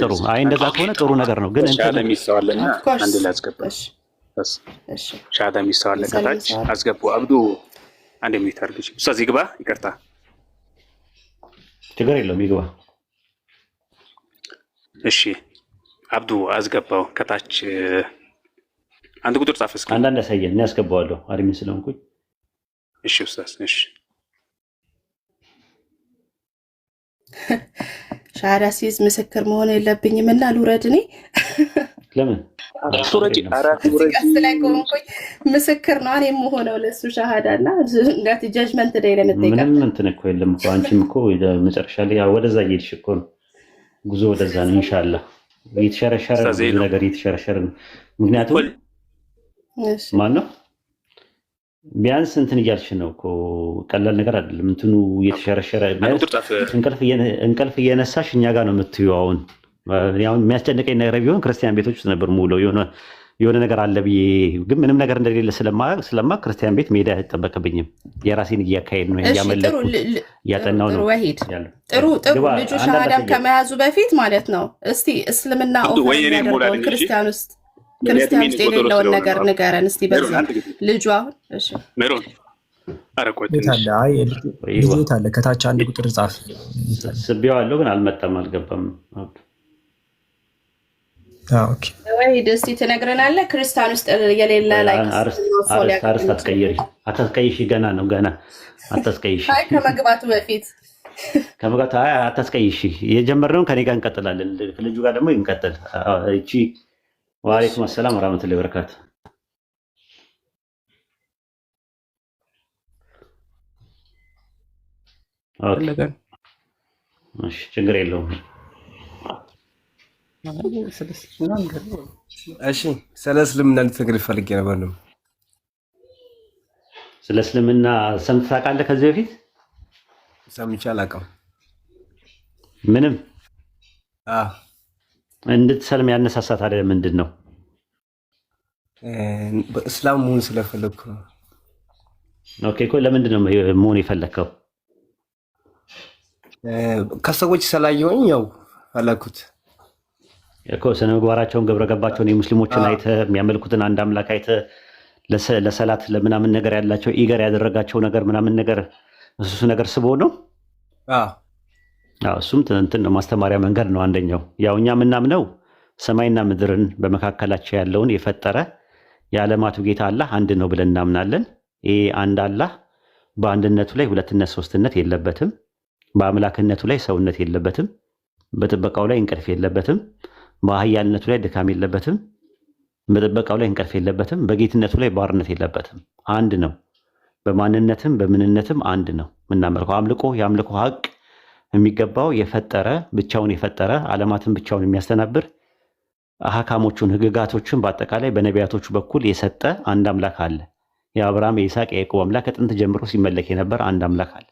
ጥሩ። አይ እንደዛ ከሆነ ጥሩ ነገር ነው። ግን ሻዳ የሚስተዋልና አንድ ላይ አስገባ። ሻዳ የሚስተዋለ ከታች አስገቡ። አብዱ አንድ የሚታርግሽ ኡስታዝ ይግባ። ይቅርታ ችግር የለውም ይግባ። እሺ አብዱ አስገባው። ከታች አንድ ቁጥር ጻፍ እስኪ። አንዳንድ ያሳየን። እኔ አስገባዋለሁ አድሚን ስለሆንኩኝ። እሺ ኡስታዝ። እሺ ሻዳ ሲይዝ ምስክር መሆን የለብኝም እና ልውረድ እኔ? ለምን ላይ ቆምኩኝ። ምስክር ነው እኔ የምሆነው ለእሱ ሻሃዳ እና እንዳት ጃጅመንት ላይ ለምትጠይቃ ምንም እንትን እኮ የለም እኮ። አንቺም እኮ መጨረሻ ላይ ወደዛ እየሄድሽ እኮ ነው። ጉዞ ወደዛ ነው። ኢንሻአላህ እየተሸረሸረ ብዙ ነገር እየተሸረሸረ ነው። ምክንያቱም ማን ነው ቢያንስ እንትን እያልሽ ነው እኮ። ቀላል ነገር አይደለም እንትኑ እየተሸረሸረ። እንቅልፍ እየነሳሽ እኛ ጋር ነው የምትይው። አሁን የሚያስጨንቀኝ ነገር ቢሆን ክርስቲያን ቤቶች ውስጥ ነበር ሙሉ የሆነ ነገር አለ ብዬ፣ ግን ምንም ነገር እንደሌለ ስለማ ክርስቲያን ቤት መሄድ አይጠበቅብኝም። የራሴን እያካሄድ ነው፣ እያመለኩ እያጠናው ነው። ጥሩ ልጁ ሻሃዳም ከመያዙ በፊት ማለት ነው። እስቲ እስልምና ክርስቲያን ውስጥ የሌለውን ነገር ንገረን እስቲ በዛ ልጁ አሁን። እሺ ሜሮን አለ ከታች አንድ ቁጥር ጻፍ። ስቤዋለሁ ግን አልመጣም፣ አልገባም። ኦኬ ወይ ደስቲ ትነግረናለህ። ክርስቲያን ውስጥ የሌለ ላይ አርስት አታስቀይሽ። ገና ነው ገና አታስቀይሽ። አይ ከመግባቱ በፊት አታስቀይሽ። የጀመርነውን ከኔ ጋር እንቀጥላለን፣ ልጁ ጋር ደግሞ እንቀጥል። እቺ ወአለይኩም ሰላም ወራህመቱላሂ ወበረካቱ። እሺ ችግር የለውም። እሺ ስለ እስልምና ልትነግረኝ ፈልጌ ነበር ነው። ስለ እስልምና ሰምተህ ታውቃለህ? ከዚህ በፊት ሰምቼ አላውቅም ምንም። እንድትሰልም ያነሳሳ ታዲያ ምንድን ነው? በእስላም መሆን ስለፈለግኩ ነው። ኦኬ እኮ ለምንድን ነው መሆን የፈለግከው? ከሰዎች ስላየሁኝ ያው ፈለግኩት እኮ። ስነ ምግባራቸውን ግብረ ገባቸውን የሙስሊሞችን አይተህ የሚያመልኩትን አንድ አምላክ አይተህ ለሰላት ለምናምን ነገር ያላቸው ኢገር ያደረጋቸው ነገር ምናምን ነገር እሱ ነገር ስቦ ነው። እሱም እንትን ነው ማስተማሪያ መንገድ ነው አንደኛው። ያው እኛ የምናምነው ሰማይና ምድርን በመካከላቸው ያለውን የፈጠረ የዓለማቱ ጌታ አላህ አንድ ነው ብለን እናምናለን። ይሄ አንድ አላህ በአንድነቱ ላይ ሁለትነት ሶስትነት የለበትም። በአምላክነቱ ላይ ሰውነት የለበትም። በጥበቃው ላይ እንቅልፍ የለበትም። በኃያልነቱ ላይ ድካም የለበትም። በጥበቃው ላይ እንቅልፍ የለበትም። በጌትነቱ ላይ ባርነት የለበትም። አንድ ነው። በማንነትም በምንነትም አንድ ነው የምናመልከው። የአምልኮ ሀቅ የሚገባው የፈጠረ ብቻውን የፈጠረ ዓለማትን ብቻውን የሚያስተናብር አህካሞቹን ህግጋቶችን በአጠቃላይ በነቢያቶቹ በኩል የሰጠ አንድ አምላክ አለ። የአብርሃም የይስሐቅ የያዕቆብ አምላክ ከጥንት ጀምሮ ሲመለክ የነበረ አንድ አምላክ አለ።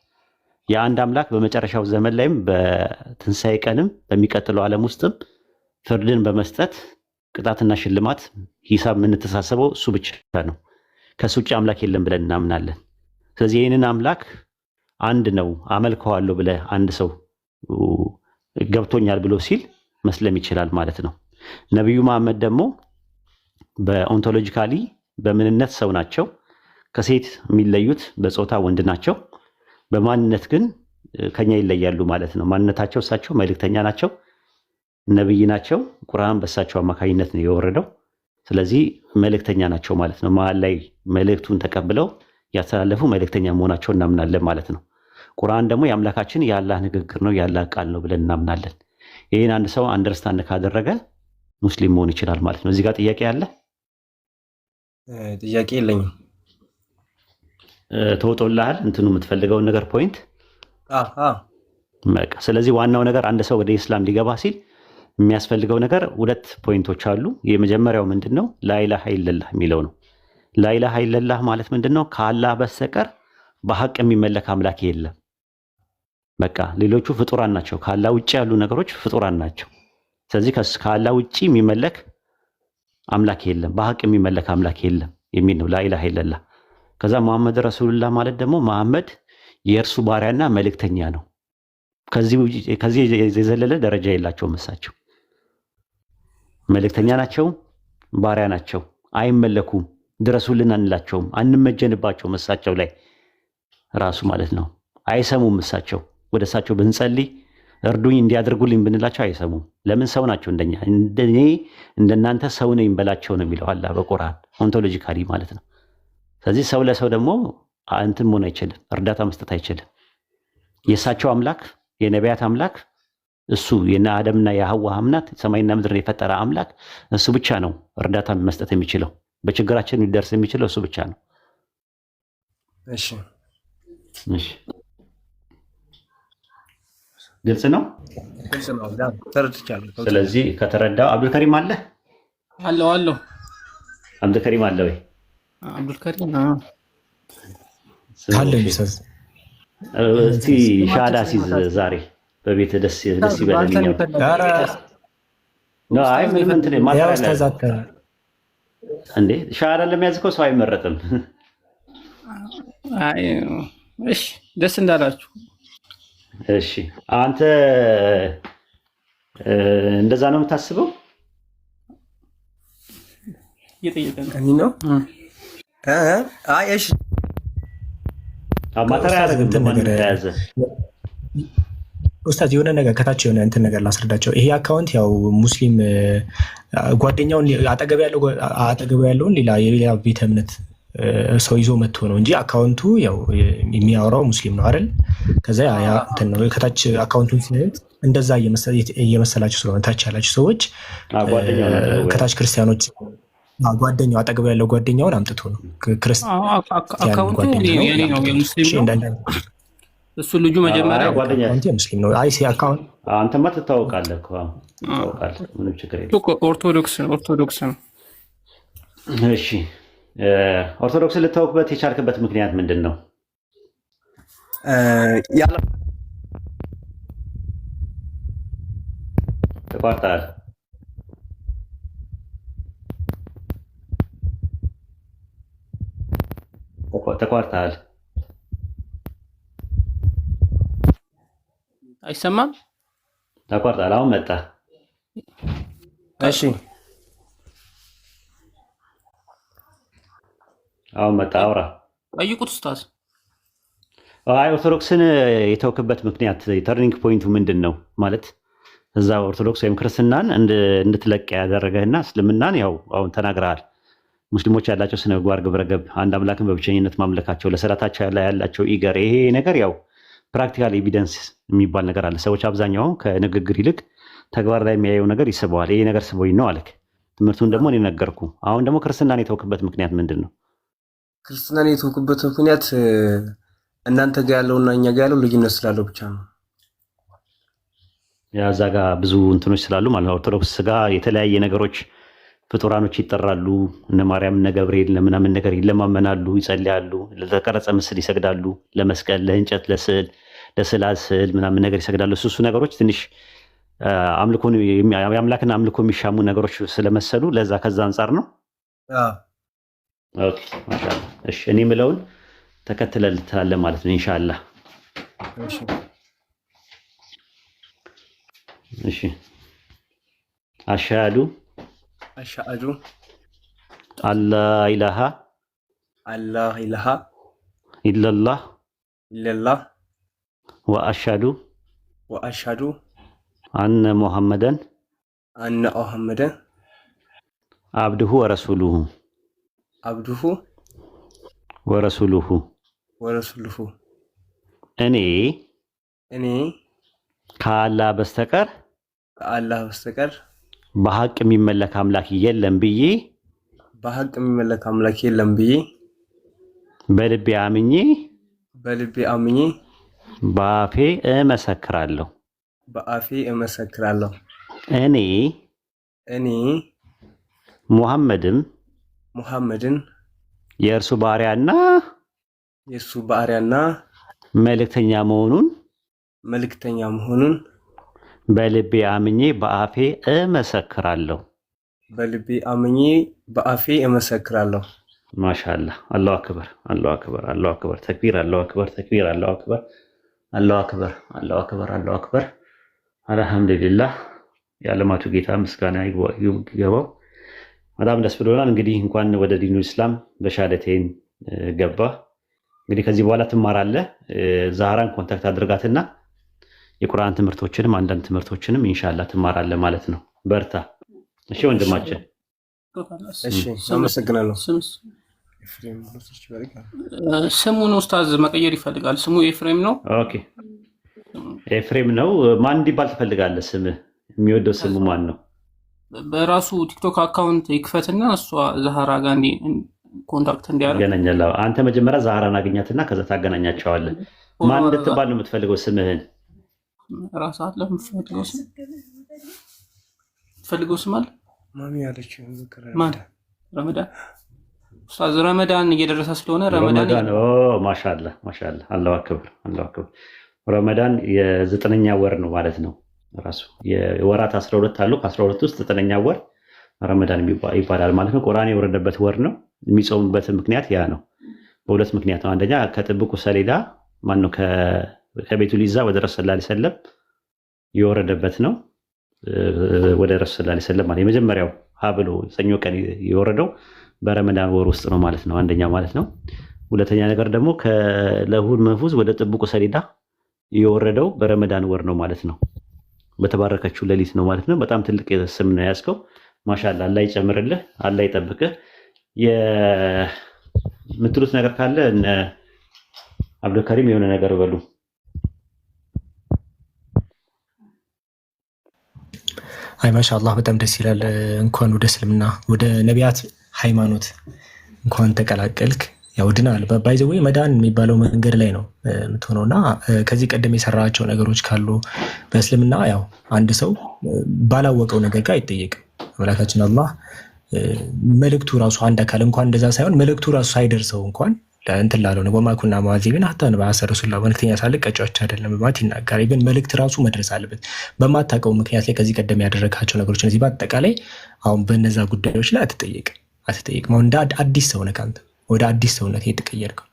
የአንድ አምላክ በመጨረሻው ዘመን ላይም በትንሣኤ ቀንም በሚቀጥለው ዓለም ውስጥም ፍርድን በመስጠት ቅጣትና ሽልማት ሂሳብ የምንተሳሰበው እሱ ብቻ ነው። ከሱ ውጭ አምላክ የለም ብለን እናምናለን። ስለዚህ ይህንን አምላክ አንድ ነው አመልከዋለሁ ብለህ አንድ ሰው ገብቶኛል ብሎ ሲል መስለም ይችላል ማለት ነው። ነቢዩ መሐመድ ደግሞ በኦንቶሎጂካሊ በምንነት ሰው ናቸው። ከሴት የሚለዩት በጾታ ወንድ ናቸው። በማንነት ግን ከኛ ይለያሉ ማለት ነው። ማንነታቸው እሳቸው መልእክተኛ ናቸው፣ ነብይ ናቸው። ቁርአን በእሳቸው አማካኝነት ነው የወረደው። ስለዚህ መልእክተኛ ናቸው ማለት ነው። መሀል ላይ መልእክቱን ተቀብለው ያስተላለፉ መልእክተኛ መሆናቸው እናምናለን ማለት ነው። ቁርአን ደግሞ የአምላካችን የአላህ ንግግር ነው፣ የአላህ ቃል ነው ብለን እናምናለን። ይህን አንድ ሰው አንደርስታንድ ካደረገ ሙስሊም መሆን ይችላል ማለት ነው። እዚህ ጋር ጥያቄ አለ? ጥያቄ የለኝም። ተወጦልሃል እንትኑ የምትፈልገውን ነገር ፖይንት። በቃ ስለዚህ ዋናው ነገር አንድ ሰው ወደ ኢስላም ሊገባ ሲል የሚያስፈልገው ነገር ሁለት ፖይንቶች አሉ። የመጀመሪያው ምንድን ነው? ላኢላሃ ኢለላህ የሚለው ነው። ላኢላሃ ኢለላህ ማለት ምንድን ነው? ከአላህ በስተቀር በሐቅ የሚመለክ አምላክ የለም። በቃ ሌሎቹ ፍጡራን ናቸው። ከአላህ ውጭ ያሉ ነገሮች ፍጡራን ናቸው። ስለዚህ ከአላህ ውጭ የሚመለክ አምላክ የለም፣ በሐቅ የሚመለክ አምላክ የለም የሚል ነው ላኢላሃ ኢለላህ። ከዛ መሐመድ ረሱሉላህ ማለት ደግሞ መሐመድ የእርሱ ባሪያና መልእክተኛ ነው። ከዚህ የዘለለ ደረጃ የላቸውም። እሳቸው መልእክተኛ ናቸው፣ ባሪያ ናቸው፣ አይመለኩም፣ ድረሱልን አንላቸውም፣ አንመጀንባቸውም። እሳቸው ላይ ራሱ ማለት ነው አይሰሙም። እሳቸው ወደ እሳቸው ብንጸልይ እርዱኝ እንዲያደርጉልኝ ብንላቸው አይሰሙም። ለምን? ሰው ናቸው፣ እንደኛ እንደኔ እንደናንተ ሰው ነኝ በላቸው ነው የሚለው አላህ በቁርአን ኦንቶሎጂካሊ ማለት ነው። ስለዚህ ሰው ለሰው ደግሞ እንትን መሆን አይችልም፣ እርዳታ መስጠት አይችልም። የእሳቸው አምላክ የነቢያት አምላክ እሱ የነ አደምና የሐዋ አምላክ ሰማይና ምድርን የፈጠረ አምላክ እሱ ብቻ ነው እርዳታ መስጠት የሚችለው። በችግራችን ሊደርስ የሚችለው እሱ ብቻ ነው። እሺ እሺ፣ ግልጽ ነው። ተረድቻለሁ። ስለዚህ ከተረዳው አብዱልከሪም አለ አለው አብዱልከሪም አለ ወይ? አብዱልከሪም አለ ይሰዝ እስቲ ሻዳ ሲዝ ዛሬ በቤት ደስ ይበለኝ። ነው አይ ምን እንትን ማታረለ እንዴ ሻዳ ለሚያዝ እኮ ሰው አይመረጥም። አይ እሺ ደስ እንዳላችሁ። እሺ አንተ እንደዛ ነው የምታስበው? እኔ ነው አይ እሺ ማተሪያ ያደረግን ነገር ተያዘ። ኡስታዝ የሆነ ነገር ከታች የሆነ እንትን ነገር ላስረዳቸው። ይሄ አካውንት ያው ሙስሊም ጓደኛውን አጠገቡ ያለውን የሌላ ቤተ እምነት ሰው ይዞ መጥቶ ነው እንጂ አካውንቱ ያው የሚያወራው ሙስሊም ነው አይደል? ከዛ ያ እንትን ነው ከታች አካውንቱን ሲያዩት እንደዛ እየመሰላችሁ ስለሆነ ታች ያላችሁ ሰዎች ከታች ክርስቲያኖች ጓደኛው አጠገቡ ያለው ጓደኛውን አምጥቶ ነው ክርስቲያን የኔ ነው የሙስሊም ነው እሱ ልጁ መጀመሪያ ጓደኛው ሙስሊም ነው። አይ ሲ አካውንት አንተማ ትታወቃለህ እኮ ትታወቃለህ። ምንም ችግር የለም። ኦርቶዶክስ ነው። እሺ ኦርቶዶክስን ልታወቅበት የቻልክበት ምክንያት ምንድን ነው? ተቋርጠሃል። ተቋርጠሃል። አይሰማም? ተቋርጠሃል። አሁን መጣ። እሺ አሁን መጣ። አውራ ጠይቁት ኡስታዝ። አይ ኦርቶዶክስን የተውክበት ምክንያት ተርኒንግ ፖይንቱ ምንድን ነው ማለት እዛ ኦርቶዶክስ ወይም ክርስትናን እንድትለቅ ያደረገህና እስልምናን ያው አሁን ተናግረሃል። ሙስሊሞች ያላቸው ስነ ምግባር ግብረገብ፣ አንድ አምላክን በብቸኝነት ማምለካቸው፣ ለሰላታቸው ያላቸው ኢገር፣ ይሄ ነገር ያው ፕራክቲካል ኤቪደንስ የሚባል ነገር አለ። ሰዎች አብዛኛው ከንግግር ይልቅ ተግባር ላይ የሚያየው ነገር ይስበዋል። ይሄ ነገር ስቦኝ ነው አልክ። ትምህርቱን ደግሞ እኔ ነገርኩ። አሁን ደግሞ ክርስትናን የተውክበት ምክንያት ምንድን ነው? ክርስትናን የተውክበት ምክንያት እናንተ ጋር ያለውና እኛ ጋር ያለው ልዩነት ስላለው ብቻ ነው። ያዛ ጋር ብዙ እንትኖች ስላሉ ማለት ነው። ኦርቶዶክስ ጋር የተለያየ ነገሮች ፍጡራኖች ይጠራሉ። እነ ማርያም እነ ገብርኤል ለምናምን ነገር ይለማመናሉ፣ ይጸልያሉ፣ ለተቀረጸ ምስል ይሰግዳሉ፣ ለመስቀል፣ ለእንጨት፣ ለስዕል፣ ለስዕላት ስዕል ምናምን ነገር ይሰግዳሉ። እሱ ነገሮች ትንሽ አምልኮን የአምላክን አምልኮ የሚሻሙ ነገሮች ስለመሰሉ ለዛ ከዛ አንጻር ነው። ኦኬ ማሻአላ። እሺ እኔ የምለውን ተከትለልታለህ ማለት ነው ኢንሻአላህ። እሺ አሽሃዱ አላ ኢላሃ ኢለላህ ወአሽሃዱ አነ ሙሐመደን አብዱሁ ወረሱሉሁ እኔ ከአላህ በስተቀር በሐቅ የሚመለክ አምላክ የለም ብዬ በልቤ አምኜ በአፌ እመሰክራለሁ። እኔ ሙሐመድን የእርሱ ባሪያና መልእክተኛ መሆኑን በልቤ አምኜ በአፌ እመሰክራለሁ። በልቤ አምኜ በአፌ እመሰክራለሁ። ማሻአላህ አላሁ አክበር አላሁ አክበር አላሁ አክበር ተክቢር አላሁ አክበር ተክቢር አላሁ አክበር አላሁ አክበር አላሁ አክበር አላሁ አክበር አልሐምዱሊላህ። የዓለማቱ ጌታ ምስጋና ይገባው። በጣም ደስ ብሎናል። እንግዲህ እንኳን ወደ ዲኑ እስላም በሻሃደተይን ገባ። እንግዲህ ከዚህ በኋላ ትማራለህ። ዛህራን ኮንታክት አድርጋትና የቁርአን ትምህርቶችንም አንዳንድ ትምህርቶችንም ኢንሻአላህ ትማራለህ ማለት ነው። በርታ። እሺ ወንድማችን። እሺ አመሰግናለሁ። ስሙን ኡስታዝ መቀየር ይፈልጋል። ስሙ ኤፍሬም ነው። ኦኬ ኤፍሬም ነው። ማን እንዲባል ትፈልጋለህ? ስምህ የሚወደው ስሙ ማን ነው? በራሱ ቲክቶክ አካውንት ይክፈትና እሷ ዛህራ ጋር ኮንታክት እንዲያደርግ ያገናኛለሁ። አንተ መጀመሪያ ዛህራን አገኛትና ከዛ ታገናኛቸዋለህ። ማን እንድትባል ነው የምትፈልገው ስምህን? ራስህ አለ የምትፈልገው ስም ትፈልገው ስም አለ? ማሚ ያለች ማን? ረመዳን። ኡስታዝ ረመዳን እየደረሰ ስለሆነ ረመዳን። ኦ ማሻአላህ ማሻአላህ። አላሁ አክበር አላሁ አክበር። ረመዳን የ9ኛ ወር ነው ማለት ነው። ራሱ የወራት 12 አሉ። ከ12 ውስጥ 9ኛ ወር ረመዳን ይባላል ማለት ነው። ቁርአን የወረደበት ወር ነው። የሚጾምበት ምክንያት ያ ነው። በሁለት ምክንያት ነው። አንደኛ ከጥብቁ ሰሌዳ ማነው ከቤቱ ሊዛ ወደ ረሱል ሰለላሁ ዐለይሂ ወሰለም የወረደበት ነው። ወደ ረሱል ሰለላሁ ዐለይሂ ወሰለም ማለት የመጀመሪያው ሀብሎ ሰኞ ቀን የወረደው በረመዳን ወር ውስጥ ነው ማለት ነው። አንደኛ ማለት ነው። ሁለተኛ ነገር ደግሞ ከለሁል መህፉዝ ወደ ጥብቁ ሰሌዳ የወረደው በረመዳን ወር ነው ማለት ነው። በተባረከችው ሌሊት ነው ማለት ነው። በጣም ትልቅ ስም ነው ያዝከው። ማሻአላህ አላህ ይጨምርልህ፣ አላህ ይጠብቅህ። የምትሉት ነገር ካለ እነ አብዱልከሪም የሆነ ነገር በሉ። አይ ማሻአላህ በጣም ደስ ይላል። እንኳን ወደ እስልምና ወደ ነቢያት ሃይማኖት እንኳን ተቀላቀልክ። ያው ድናል ባይዘዌ መዳን የሚባለው መንገድ ላይ ነው የምትሆነው እና ከዚህ ቀደም የሰራቸው ነገሮች ካሉ በእስልምና ያው አንድ ሰው ባላወቀው ነገር ጋር አይጠየቅም። አምላካችን አላህ መልእክቱ ራሱ አንድ አካል እንኳን እንደዛ ሳይሆን መልእክቱ ራሱ ሳይደርሰው እንኳን እንትን ላለው ነው ወማኩና ሙዓዚቢን ሐታ ነብዩ ረሱላህ መልእክተኛ ሳለ ቀጫዎች አይደለም ማለት ይናገራል። ግን መልእክት ራሱ መድረስ አለበት። በማታውቀው ምክንያት ላይ ከዚህ ቀደም ያደረጋቸው ነገሮች እነዚህ በአጠቃላይ አሁን በነዛ ጉዳዮች ላይ አትጠየቅም። አሁን እንደ አዲስ ሰው ነህ አንተ ወደ አዲስ ሰውነት የተቀየርከው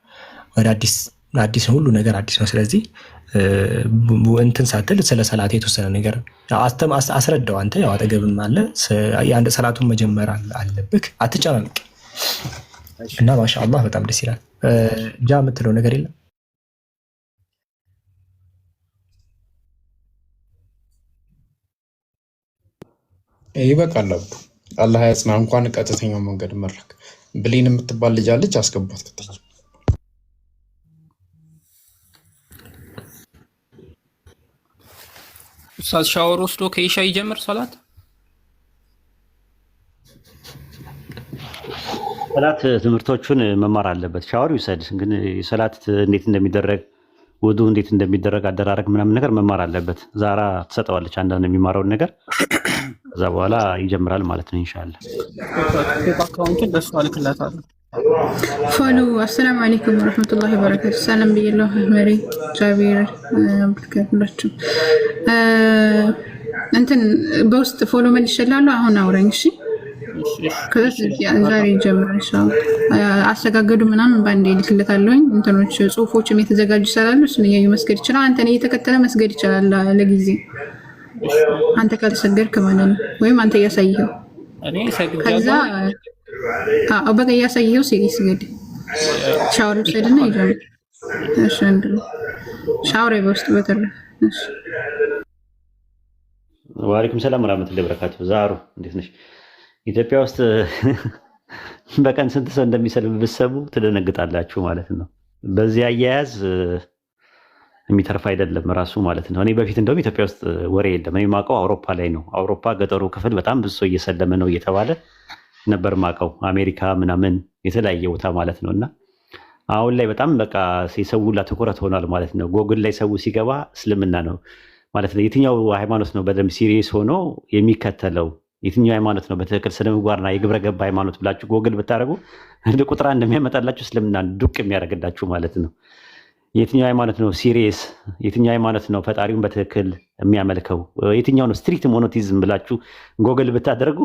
ወደ አዲስ ሁሉ ነገር አዲስ ነው። ስለዚህ እንትን ሳትል ስለ ሰላት የተወሰነ ነገር አስረዳው። አንተ ያው አጠገብም አለ የአንድ ሰላቱን መጀመር አለብህ። አትጨናነቅ እና ማሻአላህ በጣም ደስ ይላል። ጃ የምትለው ነገር የለም? ይበቃል። አብዱ አላህ ያጽና። እንኳን ቀጥተኛው መንገድ መረክ። ብሌን የምትባል ልጅ አለች፣ አስገባት ከተች። ኡስታዝ ሻወር ወስዶ ከኢሻ ይጀምር ሰላት ትምህርቶቹን መማር አለበት። ሻወር ይውሰድ፣ ግን ሰላት እንዴት እንደሚደረግ ውዱ እንዴት እንደሚደረግ አደራረግ ምናምን ነገር መማር አለበት። ዛራ ትሰጠዋለች አንዳንድ የሚማረውን ነገር፣ ከዛ በኋላ ይጀምራል ማለት ነው ኢንሻአላህ። አካውንቱን ደስ አልክላታለሁ። ፎሎ አሰላሙ አለይኩም ወረህመቱላሂ ወበረካቱ። ሰላም ብያለሁ። መሪ ጃቢር አብዱልከሪም እንትን በውስጥ ፎሎ መልሼላለሁ። አሁን አውራኝ እሺ። ዛሬ ጀምረን አስተጋገዱ ምናምን ባንዴ ልክለታለሁኝ። እንትኖች ጽሁፎችም የተዘጋጁ ይችላሉ። እሱን እያዩ መስገድ ይችላል። አንተን እየተከተለ መስገድ ይችላል ለጊዜ አንተ ካልሰገድክ ማለት ነው። ወይም አንተ እያሳይኸው ከዛ በቃ እያሳየው ሲስገድ ሻወር ውሰድና ይጀምር። እሺ አንዱ ሻወር በውስጥ በተረፈ እሺ። ወአለይኩም ሰላም ወራህመቱላሂ ወበረካቱ። ዛሩ እንዴት ነሽ? ኢትዮጵያ ውስጥ በቀን ስንት ሰው እንደሚሰልም ብትሰሙ ትደነግጣላችሁ ማለት ነው። በዚህ አያያዝ የሚተርፍ አይደለም ራሱ ማለት ነው። እኔ በፊት እንደውም ኢትዮጵያ ውስጥ ወሬ የለም። እኔ የማውቀው አውሮፓ ላይ ነው። አውሮፓ ገጠሩ ክፍል በጣም ብዙ ሰው እየሰለመ ነው እየተባለ ነበር ማውቀው። አሜሪካ ምናምን የተለያየ ቦታ ማለት ነው። እና አሁን ላይ በጣም በቃ የሰው ሁላ ትኩረት ሆኗል ማለት ነው። ጎግል ላይ ሰው ሲገባ እስልምና ነው ማለት ነው። የትኛው ሃይማኖት ነው በደንብ ሲሪየስ ሆኖ የሚከተለው የትኛው ሃይማኖት ነው በትክክል ስነ ምግባርና የግብረ ገብ ሃይማኖት ብላችሁ ጎግል ብታደርጉ እንደ ቁጥር እንደሚያመጣላችሁ እስልምና ዱቅ የሚያደርግላችሁ ማለት ነው። የትኛው ሃይማኖት ነው ሲሪየስ? የትኛው ሃይማኖት ነው ፈጣሪውን በትክክል የሚያመልከው? የትኛው ነው ስትሪክት ሞኖቲዝም ብላችሁ ጎግል ብታደርጉ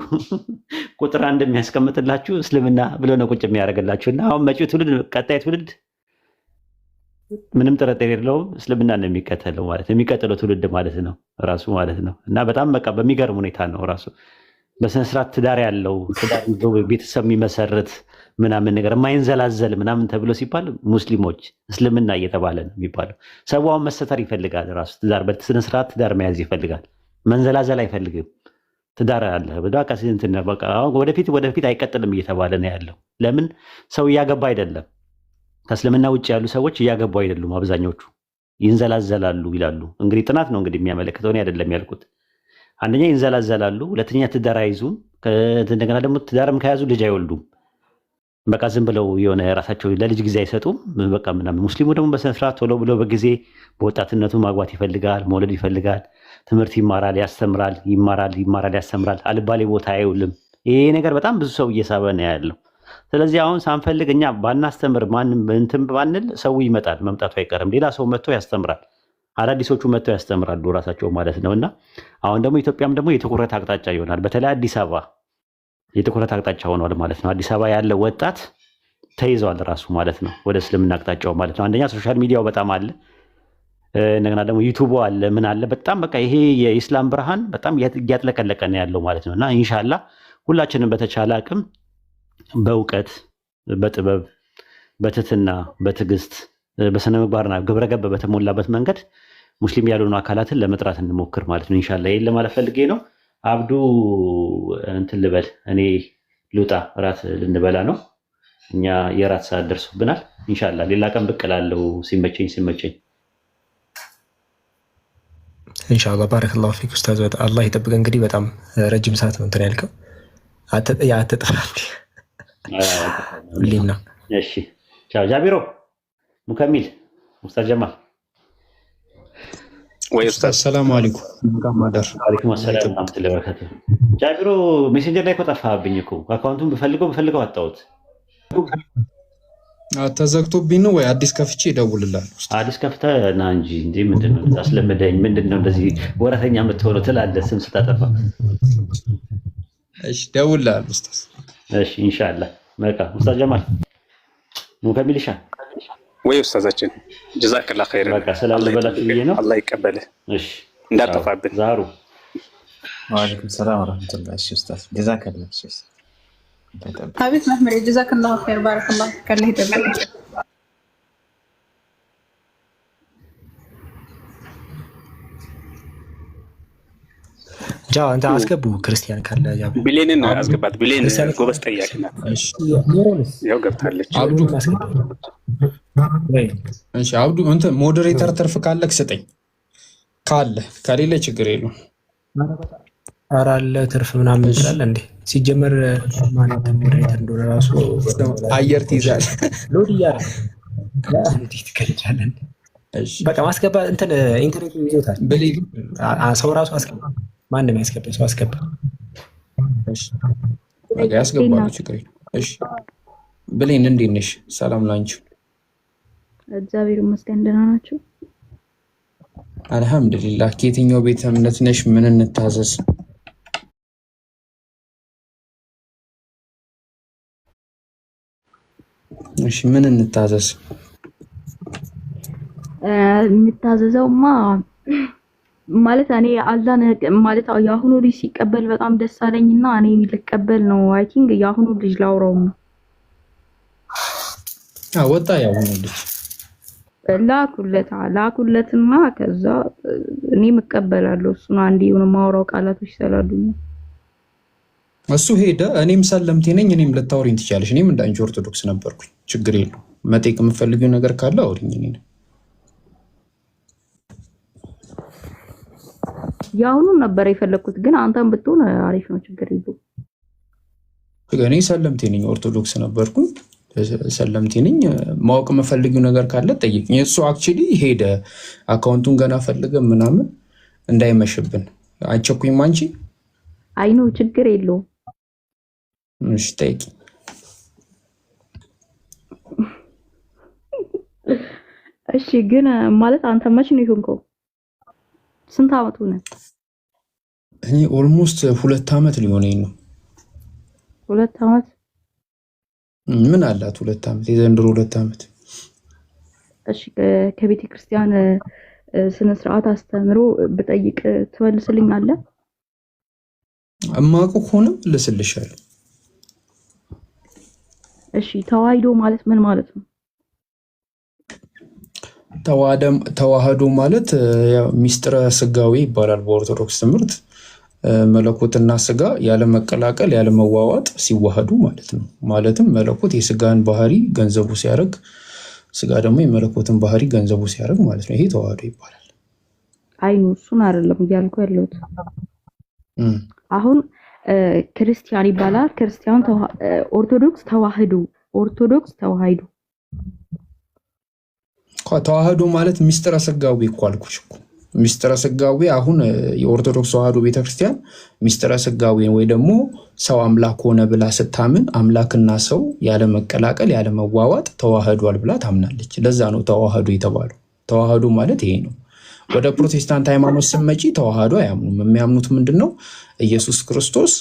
ቁጥር 1 የሚያስቀምጥላችሁ እስልምና ብሎ ነው ቁጭ የሚያደርግላችሁ። እና አሁን መጪው ትውልድ ቀጣይ ትውልድ ምንም ጥርጥር የለውም እስልምና ነው የሚከተለው ማለት ነው። የሚቀጥለው ትውልድ ማለት ነው ራሱ ማለት ነው። እና በጣም በቃ በሚገርም ሁኔታ ነው ራሱ በስነስርዓት ትዳር ያለው ትዳር ይዞ ቤተሰብ የሚመሰርት ምናምን ነገር የማይንዘላዘል ምናምን ተብሎ ሲባል ሙስሊሞች እስልምና እየተባለ ነው የሚባለው። ሰው አሁን መሰተር ይፈልጋል ራሱ ትዳር በስነስርዓት ትዳር መያዝ ይፈልጋል። መንዘላዘል አይፈልግም። ትዳር አለ በቃ ወደፊት አይቀጥልም እየተባለ ነው ያለው። ለምን ሰው እያገባ አይደለም። ከእስልምና ውጭ ያሉ ሰዎች እያገቡ አይደሉም። አብዛኞቹ ይንዘላዘላሉ ይላሉ። እንግዲህ ጥናት ነው እንግዲህ የሚያመለክተው፣ እኔ አይደለም ያልኩት። አንደኛ ይንዘላዘላሉ፣ ሁለተኛ ትዳር አይዙም። እንደገና ደግሞ ትዳርም ከያዙ ልጅ አይወልዱም። በቃ ዝም ብለው የሆነ ራሳቸው ለልጅ ጊዜ አይሰጡም። በቃ ምናምን። ሙስሊሙ ደግሞ በስነስርዓት ቶሎ ብሎ በጊዜ በወጣትነቱ ማግባት ይፈልጋል፣ መውለድ ይፈልጋል። ትምህርት ይማራል፣ ያስተምራል፣ ይማራል፣ ያስተምራል። አልባሌ ቦታ አይውልም። ይሄ ነገር በጣም ብዙ ሰው እየሳበ ነው ያለው። ስለዚህ አሁን ሳንፈልግ እኛ ባናስተምር ማንም እንትን ባንል ሰው ይመጣል፣ መምጣቱ አይቀርም። ሌላ ሰው መጥቶ ያስተምራል፣ አዳዲሶቹ መጥተው ያስተምራሉ ራሳቸው ማለት ነው። እና አሁን ደግሞ ኢትዮጵያም ደግሞ የትኩረት አቅጣጫ ይሆናል። በተለይ አዲስ አበባ የትኩረት አቅጣጫ ሆኗል ማለት ነው። አዲስ አበባ ያለ ወጣት ተይዘዋል ራሱ ማለት ነው፣ ወደ እስልምና አቅጣጫው ማለት ነው። አንደኛ ሶሻል ሚዲያው በጣም አለ፣ እንደገና ደግሞ ዩቱቡ አለ፣ ምን አለ፣ በጣም በቃ ይሄ የኢስላም ብርሃን በጣም እያጥለቀለቀ ነው ያለው ማለት ነው። እና ኢንሻላህ ሁላችንም በተቻለ አቅም በእውቀት በጥበብ በትትና በትዕግስት በስነ ምግባርና ግብረገብ በተሞላበት መንገድ ሙስሊም ያልሆኑ አካላትን ለመጥራት እንሞክር ማለት ነው። ኢንሻላህ ይሄን ለማለት ፈልጌ ነው። አብዱ እንትን ልበል፣ እኔ ልውጣ፣ እራት ልንበላ ነው። እኛ የራት ሰዓት ደርሶብናል። ኢንሻላህ ሌላ ቀን ብቅ እላለሁ ሲመቸኝ። ኢንሻላህ ባረከላሁ ፊክ ኡስታዝ፣ አላህ ይጠብቅ። እንግዲህ በጣም ረጅም ሰዓት ነው እንትን ያልከው። አትጠፋም ሁሌም ነው። እሺ ቻው ጃቢሮ ሙከሚል ኡስታዝ ጀማል ወይ ኡስታዝ ሰላም አለይኩም ጋማዳር አለይኩም ሰላም ወራህመቱላሂ ወበረካቱ። ጃቢሮ ሜሴንጀር ላይ እኮ ጠፋብኝ እኮ አካውንቱን ብፈልገው አጣሁት። ተዘግቶብኝ ነው ወይ አዲስ ከፍቼ እደውልልሃለሁ። አዲስ ከፍተህ ና እንጂ እንዴ! ምንድነው አስለምደኝ? ምንድነው እንደዚህ ወረተኛ የምትሆነው ትላለህ ስም ስታጠፋ? እሺ እደውልልሃለሁ ኡስታዝ። እሺ ኢንሻአላህ። በቃ ኡስታዝ ጀማል ሙከሚልሻ ወይ ኡስታዛችን ጀዛከላህ ኸይር። በቃ ሰላም ልበላችሁ ብዬ ነው። አላህ ይቀበልህ። እሺ እንዳጠፋብን። ዛሩ ወአለይኩም ሰላም ወራህመቱላሂ። እሺ ኡስታዝ ጀዛከላህ። እሺ አቤት መህመድ ጀዛከላሁ ኸይር ባረከላሁ ከልህ ይደበቅ። ጃ አንተ አስገቡ ክርስቲያን ካለ ጃ ቢሌንን አስገባት። ቢሌን ጎበዝ ጠያቂ ናት። ያው ገብታለች። አብዱ እሺ አብዱ እንትን ሞዴሬተር ትርፍ ካለክ ስጠኝ። ከሌለ ችግር የለውም። ኧረ አለ ትርፍ ምናምን ይችላል እንዴ? ሲጀመር ማለት ሞዴሬተር እንደሆነ ራሱ አየር ትይዛለህ። ሎድ እያደረገ እንዴት ትከልጃለህ? በቃ ማስገባ እንትን ኢንተርኔት ይዞታል። ሰው ራሱ አስገባ፣ ማንም ያስገባ ሰው አስገባ። እሺ ያስገባሉ፣ ችግር የለውም። እሺ ብሌን እንዴት ነሽ? ሰላም ላንቺ። እግዚአብሔር ይመስገን ደህና ናችሁ? አልሐምዱሊላህ። ከየትኛው ቤተ እምነት ነሽ? ምን እንታዘዝ? እሺ ምን እንታዘዝ? የምታዘዘውማ ማለት እኔ አላህን ማለት የአሁኑ ልጅ ሲቀበል በጣም ደስ አለኝና እኔ ልቀበል ነው። አይ ቲንክ የአሁኑ ልጅ ላውራው ነው። ወጣ የአሁኑ ልጅ ላኩለትና ከዛ እኔም እቀበላለሁ። እሱን አንዴ የሆነ ማውራው ቃላቶች ስላሉኝ እሱ ሄደ። እኔም ሰለምቴ ነኝ። እኔም ልታወሪኝ ትችያለሽ። እኔም እንዳንቺ ኦርቶዶክስ ነበርኩኝ። ችግር የለውም። መጠየቅ የምትፈልጊው ነገር ካለ አውሪኝ። እኔ የአሁኑን ነበር የፈለኩት፣ ግን አንተም ብትሆን አሪፍ ነው። ችግር የለውም። እኔ ሰለምቴ ነኝ። ኦርቶዶክስ ነበርኩኝ። ሰለምቴ ነኝ። ማወቅ የምፈልጊው ነገር ካለ ጠይቅኝ። እሱ አክቹሊ ሄደ። አካውንቱን ገና ፈልገ ምናምን እንዳይመሽብን አቸኩኝም። አንቺ አይ ነው ችግር የለውም። እሺ ጠይቂ። እሺ ግን ማለት አንተ መች ነው ይሆንከው? ስንት አመት ሆነ? እኔ ኦልሞስት 2 አመት ሊሆነኝ ነው። 2 አመት ምን አላት 2 አመት? የዘንድሮ 2 አመት። እሺ ከቤተ ክርስቲያን ስነ ስርዓት አስተምሮ ብጠይቅ ትመልስልኛለህ? እማውቅ ከሆነ ልስልሻለሁ። እሺ ተዋህዶ ማለት ምን ማለት ነው? ተዋህዶ ማለት ያው ሚስጥረ ስጋዊ ይባላል በኦርቶዶክስ ትምህርት። መለኮትና ስጋ ያለ መቀላቀል ያለ መዋዋጥ ሲዋሃዱ ማለት ነው። ማለትም መለኮት የስጋን ባህሪ ገንዘቡ ሲያደርግ፣ ስጋ ደግሞ የመለኮትን ባህሪ ገንዘቡ ሲያደርግ ማለት ነው። ይሄ ተዋህዶ ይባላል። አይ ነው እሱን አይደለም እያልኩ ያለሁት። አሁን ክርስቲያን ይባላል፣ ክርስቲያን ኦርቶዶክስ ተዋህዶ ተዋህዶ ማለት ሚስጥረ ስጋዊ እኮ አልኩሽ እኮ። ሚስጥረ ስጋዊ አሁን የኦርቶዶክስ ተዋህዶ ቤተክርስቲያን ሚስጥረ ስጋዊ ወይ ደግሞ ሰው አምላክ ሆነ ብላ ስታምን አምላክና ሰው ያለ መቀላቀል ያለ መዋዋጥ ተዋህዷል ብላ ታምናለች። ለዛ ነው ተዋህዶ የተባለው። ተዋህዶ ማለት ይሄ ነው። ወደ ፕሮቴስታንት ሃይማኖት ስመጪ ተዋህዶ አያምኑም። የሚያምኑት ምንድነው? ኢየሱስ ክርስቶስ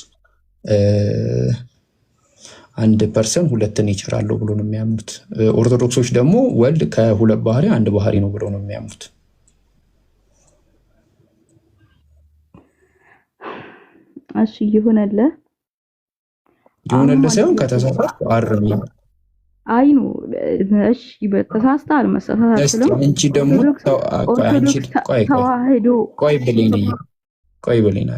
አንድ ፐርሰን ሁለትን ይችላል ብሎ ነው የሚያምኑት። ኦርቶዶክሶች ደግሞ ወልድ ከሁለት ባህሪ አንድ ባህሪ ነው ብሎ ነው የሚያምኑት። እሺ ይሁንልህ ሳይሆን ከተሳሳትኩ አርሚ። አይ ነው እሺ በተሳስተሃል መሳሳት አትልም። አንቺ ደግሞ ተዋህዶ ቆይ ብለኝ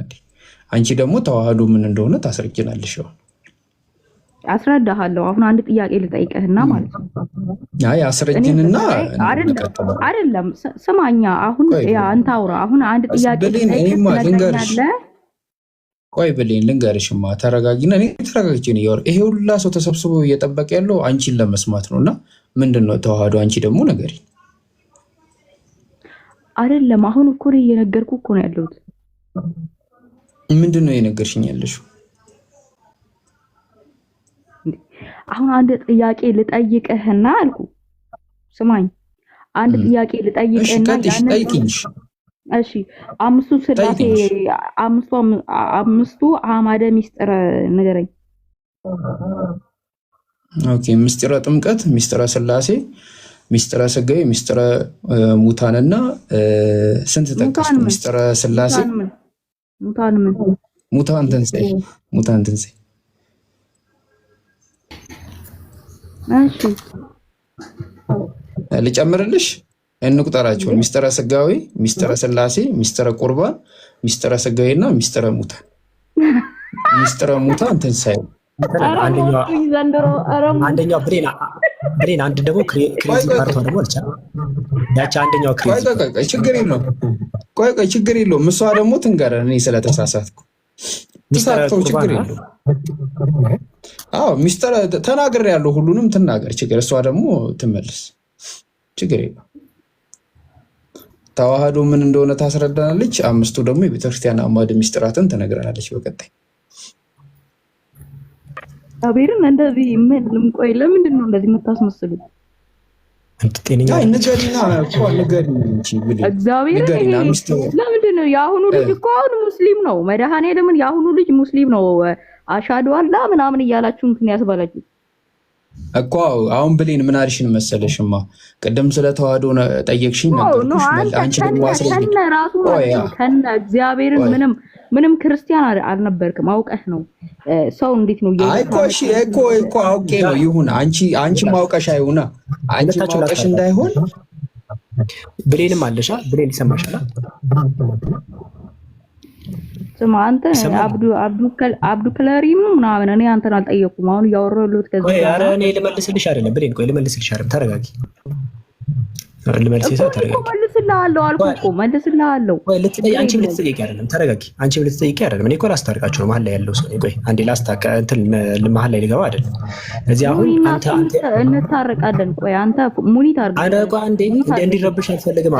አንቺ ደግሞ ተዋህዶ ምን እንደሆነ ታስረጅናለሽ። አስረዳሃለሁ። አሁን አንድ ጥያቄ ልጠይቅህና ማለት ነው። አይ አስረጅንና አይደለም ስማኛ። አሁን አንተ አውራ። አሁን አንድ ጥያቄ ልጠይቅህ። ቆይ ብለኝ ልንገርሽማ። ተረጋጊና እኔ ተረጋግቼ ነው ያወራ። ይሄ ሁላ ሰው ተሰብስቦ እየጠበቀ ያለው አንቺን ለመስማት ነውና ምንድነው ተዋህዶ? አንቺ ደግሞ ነገሪ። አይደለም አሁን እኮ ነው እየነገርኩህ እኮ ነው ያለሁት። ምንድነው እየነገርሽኝ ያለሽው? አሁን አንድ ጥያቄ ልጠይቅህና አልኩ። ስማኝ፣ አንድ ጥያቄ ልጠይቅህና ጠይቂኝ። እሺ አምስቱ ስላሴ አምስቱ አማደ ሚስጥረ ንገረኝ። ኦኬ፣ ሚስጥረ ጥምቀት፣ ሚስጥረ ስላሴ፣ ሚስጥረ ስጋዌ፣ ሚስጥረ ሙታንና ስንት ተጠቀስኩ? ሚስጥረ ስላሴ፣ ሙታን ትንሣኤ። እሺ ልጨምርልሽ? እንቁጠራቸው። ሚስጥረ ስጋዌ፣ ሚስጥረ ስላሴ፣ ሚስጥረ ቁርባን፣ ሚስጥረ ስጋዌና ሚስጥረ ሙታን። ሚስጥረ ሙታን ትንሣኤ። አንደኛው ብሬን አንድ ደግሞ ክሬዚ ፓርቷ ደግሞ አልቻ ያቺ አንደኛው ክሬዚ። ችግር የለውም። ቆይ ችግር የለውም። እሷ ደግሞ ትንገረን። እኔ ስለተሳሳትኩ ተሳተው ችግር የለውም። አዎ ሚስጥር ተናገር ያለው ሁሉንም ትናገር ችግር። እሷ ደግሞ ትመልስ ችግር የለውም። ተዋህዶ ምን እንደሆነ ታስረዳናለች። አምስቱ ደግሞ የቤተክርስቲያን አዕማደ ሚስጥራትን ትነግረናለች በቀጣይ። አቤርን እንደዚህ ምን ቆይ ለምንድን ነው እንደዚህ የምታስመስሉት? ንገሪና እግዚአብሔር ለምንድን ነው የአሁኑ ልጅ እኮ አሁን ሙስሊም ነው። መድኃኔዓለምን የአሁኑ ልጅ ሙስሊም ነው። አሻዱ አላ ምናምን እያላችሁ እንትን ያስባላችሁ እኮ። አሁን ብሌን ምን አልሽን መሰለሽማ? ቅድም ስለ ተዋህዶ ጠየቅሽኝ ነበርኩሽ። አንቺ ደግሞ ከነ እግዚአብሔርን ምንም ክርስቲያን አልነበርክም። አውቀሽ ነው ሰው እንዴት ነው እኮ አውቄ ነው። ይሁን አንቺ ማውቀሽ አይሁና። አንቺ ማውቀሽ እንዳይሆን ብሌንም አለሻ። ብሌን ይሰማሻል? ስማ አንተ አብዱ ከለሪም ምናምን እኔ አንተን አልጠየኩም። አሁን እያወራሁት ከዛ ኧረ እኔ ልመልስልሽ አይደለም ብሌን። ቆይ ልመልስልሽ አይደለም፣ ተረጋጊ። መልስልሃለሁ አልኩህ እኮ መልስልሃለሁ። አንቺም ልትጠይቂ አይደለም፣ ተረጋጊ። አንቺም ልትጠይቂ አይደለም። እኔ እኮ ላስታርቃችሁ ነው። መሀል ላይ ያለው ሰው ቆይ አንዴ ላስታርቅ። እንትን መሀል ላይ ሊገባ አይደለም። እዚህ አሁን አንተ እንታረቃለን። ቆይ አንተ ሙኒት አድርገህ አንተ እኮ አንዴ እንዲረብሽ አልፈልግም።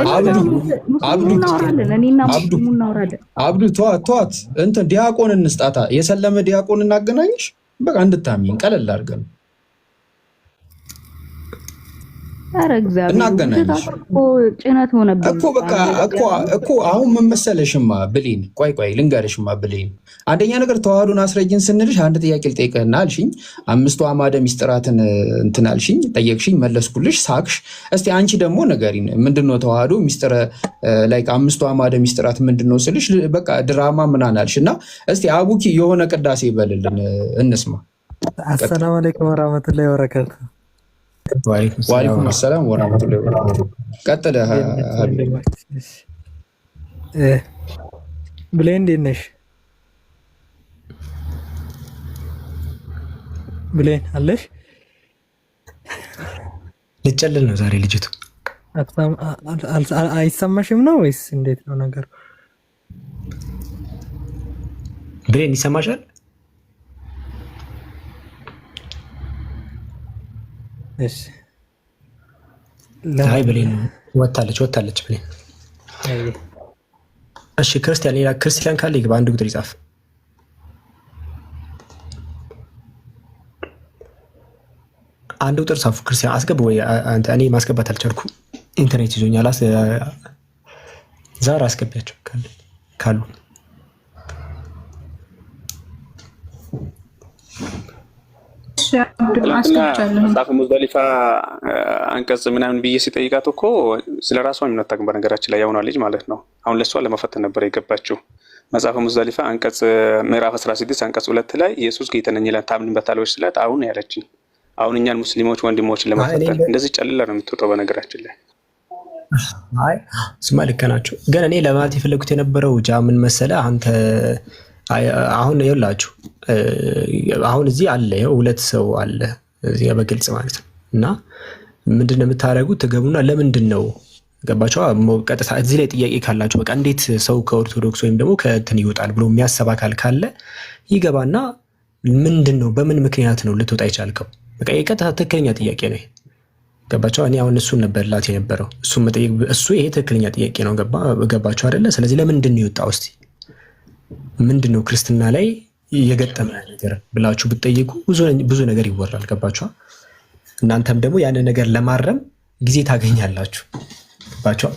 አብዱ ተዋት። እንትን ዲያቆን እንስጣታ። የሰለመ ዲያቆን እናገናኝሽ። በቃ እንድታሚኝ ቀለል አድርገን ኧረ እግዚአብሔር እናገናኝሽ ጭነት ሆነብኝ እኮ በቃ እኮ አሁን ምን መሰለሽማ ብሌን ቆይ ልንገርሽማ ብሌን አንደኛ ነገር ተዋህዶን አስረጅን ስንልሽ አንድ ጥያቄ ልጠይቅህና አልሽኝ አምስቱ አዕማደ ምስጢራትን እንትን አልሽኝ ጠየቅሽኝ መለስኩልሽ ሳቅሽ እስቲ አንቺ ደግሞ ንገሪን ምንድነው ተዋህዶ ምስጢረ ላይክ አምስቱ አዕማደ ምስጢራት ምንድነው ስልሽ በቃ ድራማ ምናምን አልሽና እስቲ አቡኪ የሆነ ቅዳሴ ይበልልን እንስማ አሰላሙ አለይኩም ወራህመቱላሂ ወበረካቱ ወአለይኩም ሰላም ወራህመቱላሂ ወበረካቱ ቀጥለ ብሌን እንዴት ነሽ ብሌን አለሽ ልጨልል ነው ዛሬ ልጅቱ አይሰማሽም ነው ወይስ እንዴት ነው ነገር ብሌን ይሰማሻል እሺ ላይ ብሌን ወጣለች ብሌን እሺ ክርስቲያን ካለ ይግባ አንድ ቁጥር ይጻፍ አንድ ቁጥር ጻፉ ክርስቲያን አስገባ ወይ አንተ እኔ ማስገባት አልቻልኩም ኢንተርኔት ይዞኛል ዛሬ አስገቢያቸው ካሉ መጽሐፈ ሙዝደሊፋ አንቀጽ ምናምን ብዬ ሲጠይቃት እኮ ስለ ራሷ የሚነታቅ በነገራችን ላይ ያውና ልጅ ማለት ነው አሁን ለሷ ለመፈተን ነበር የገባችው መጽሐፈ ሙዝደሊፋ አንቀጽ ምዕራፍ 16 አንቀጽ 2 ላይ ኢየሱስ ጌታ ነኝ ይላል ታምንበታለሽ ስላት አሁን ያለችኝ አሁን እኛን ሙስሊሞች ወንድሞችን ለመፈተን እንደዚህ ጨልላ ነው የምትወጣው በነገራችን ላይ አይ ስማ ልክ ናቸው ግን እኔ ለማለት የፈለኩት የነበረው ምን መሰለህ አንተ አሁን ይኸውላችሁ አሁን እዚህ አለ ሁለት ሰው አለ እዚህ በግልጽ ማለት ነው እና ምንድነው የምታደርጉት ትገቡና ለምንድነው ገባችሁ ቀጥታ እዚህ ላይ ጥያቄ ካላችሁ በቃ እንዴት ሰው ከኦርቶዶክስ ወይም ደግሞ ከእንትን ይወጣል ብሎ የሚያስብ አካል ካለ ይገባና ምንድነው በምን ምክንያት ነው ልትወጣ ይቻልከው በቃ የቀጥታ ትክክለኛ ጥያቄ ነው ገባችሁ እኔ አሁን እሱን ነበር ላት የነበረው እሱ መጠየቅ እሱ ይሄ ትክክለኛ ጥያቄ ነው ገባችሁ አይደለ ስለዚህ ለምንድን ነው የወጣው እስቲ ምንድነው ክርስትና ላይ የገጠመ ነገር ብላችሁ ብትጠይቁ ብዙ ነገር ይወራል ገባችሁ እናንተም ደግሞ ያን ነገር ለማረም ጊዜ ታገኛላችሁ ገባችሁ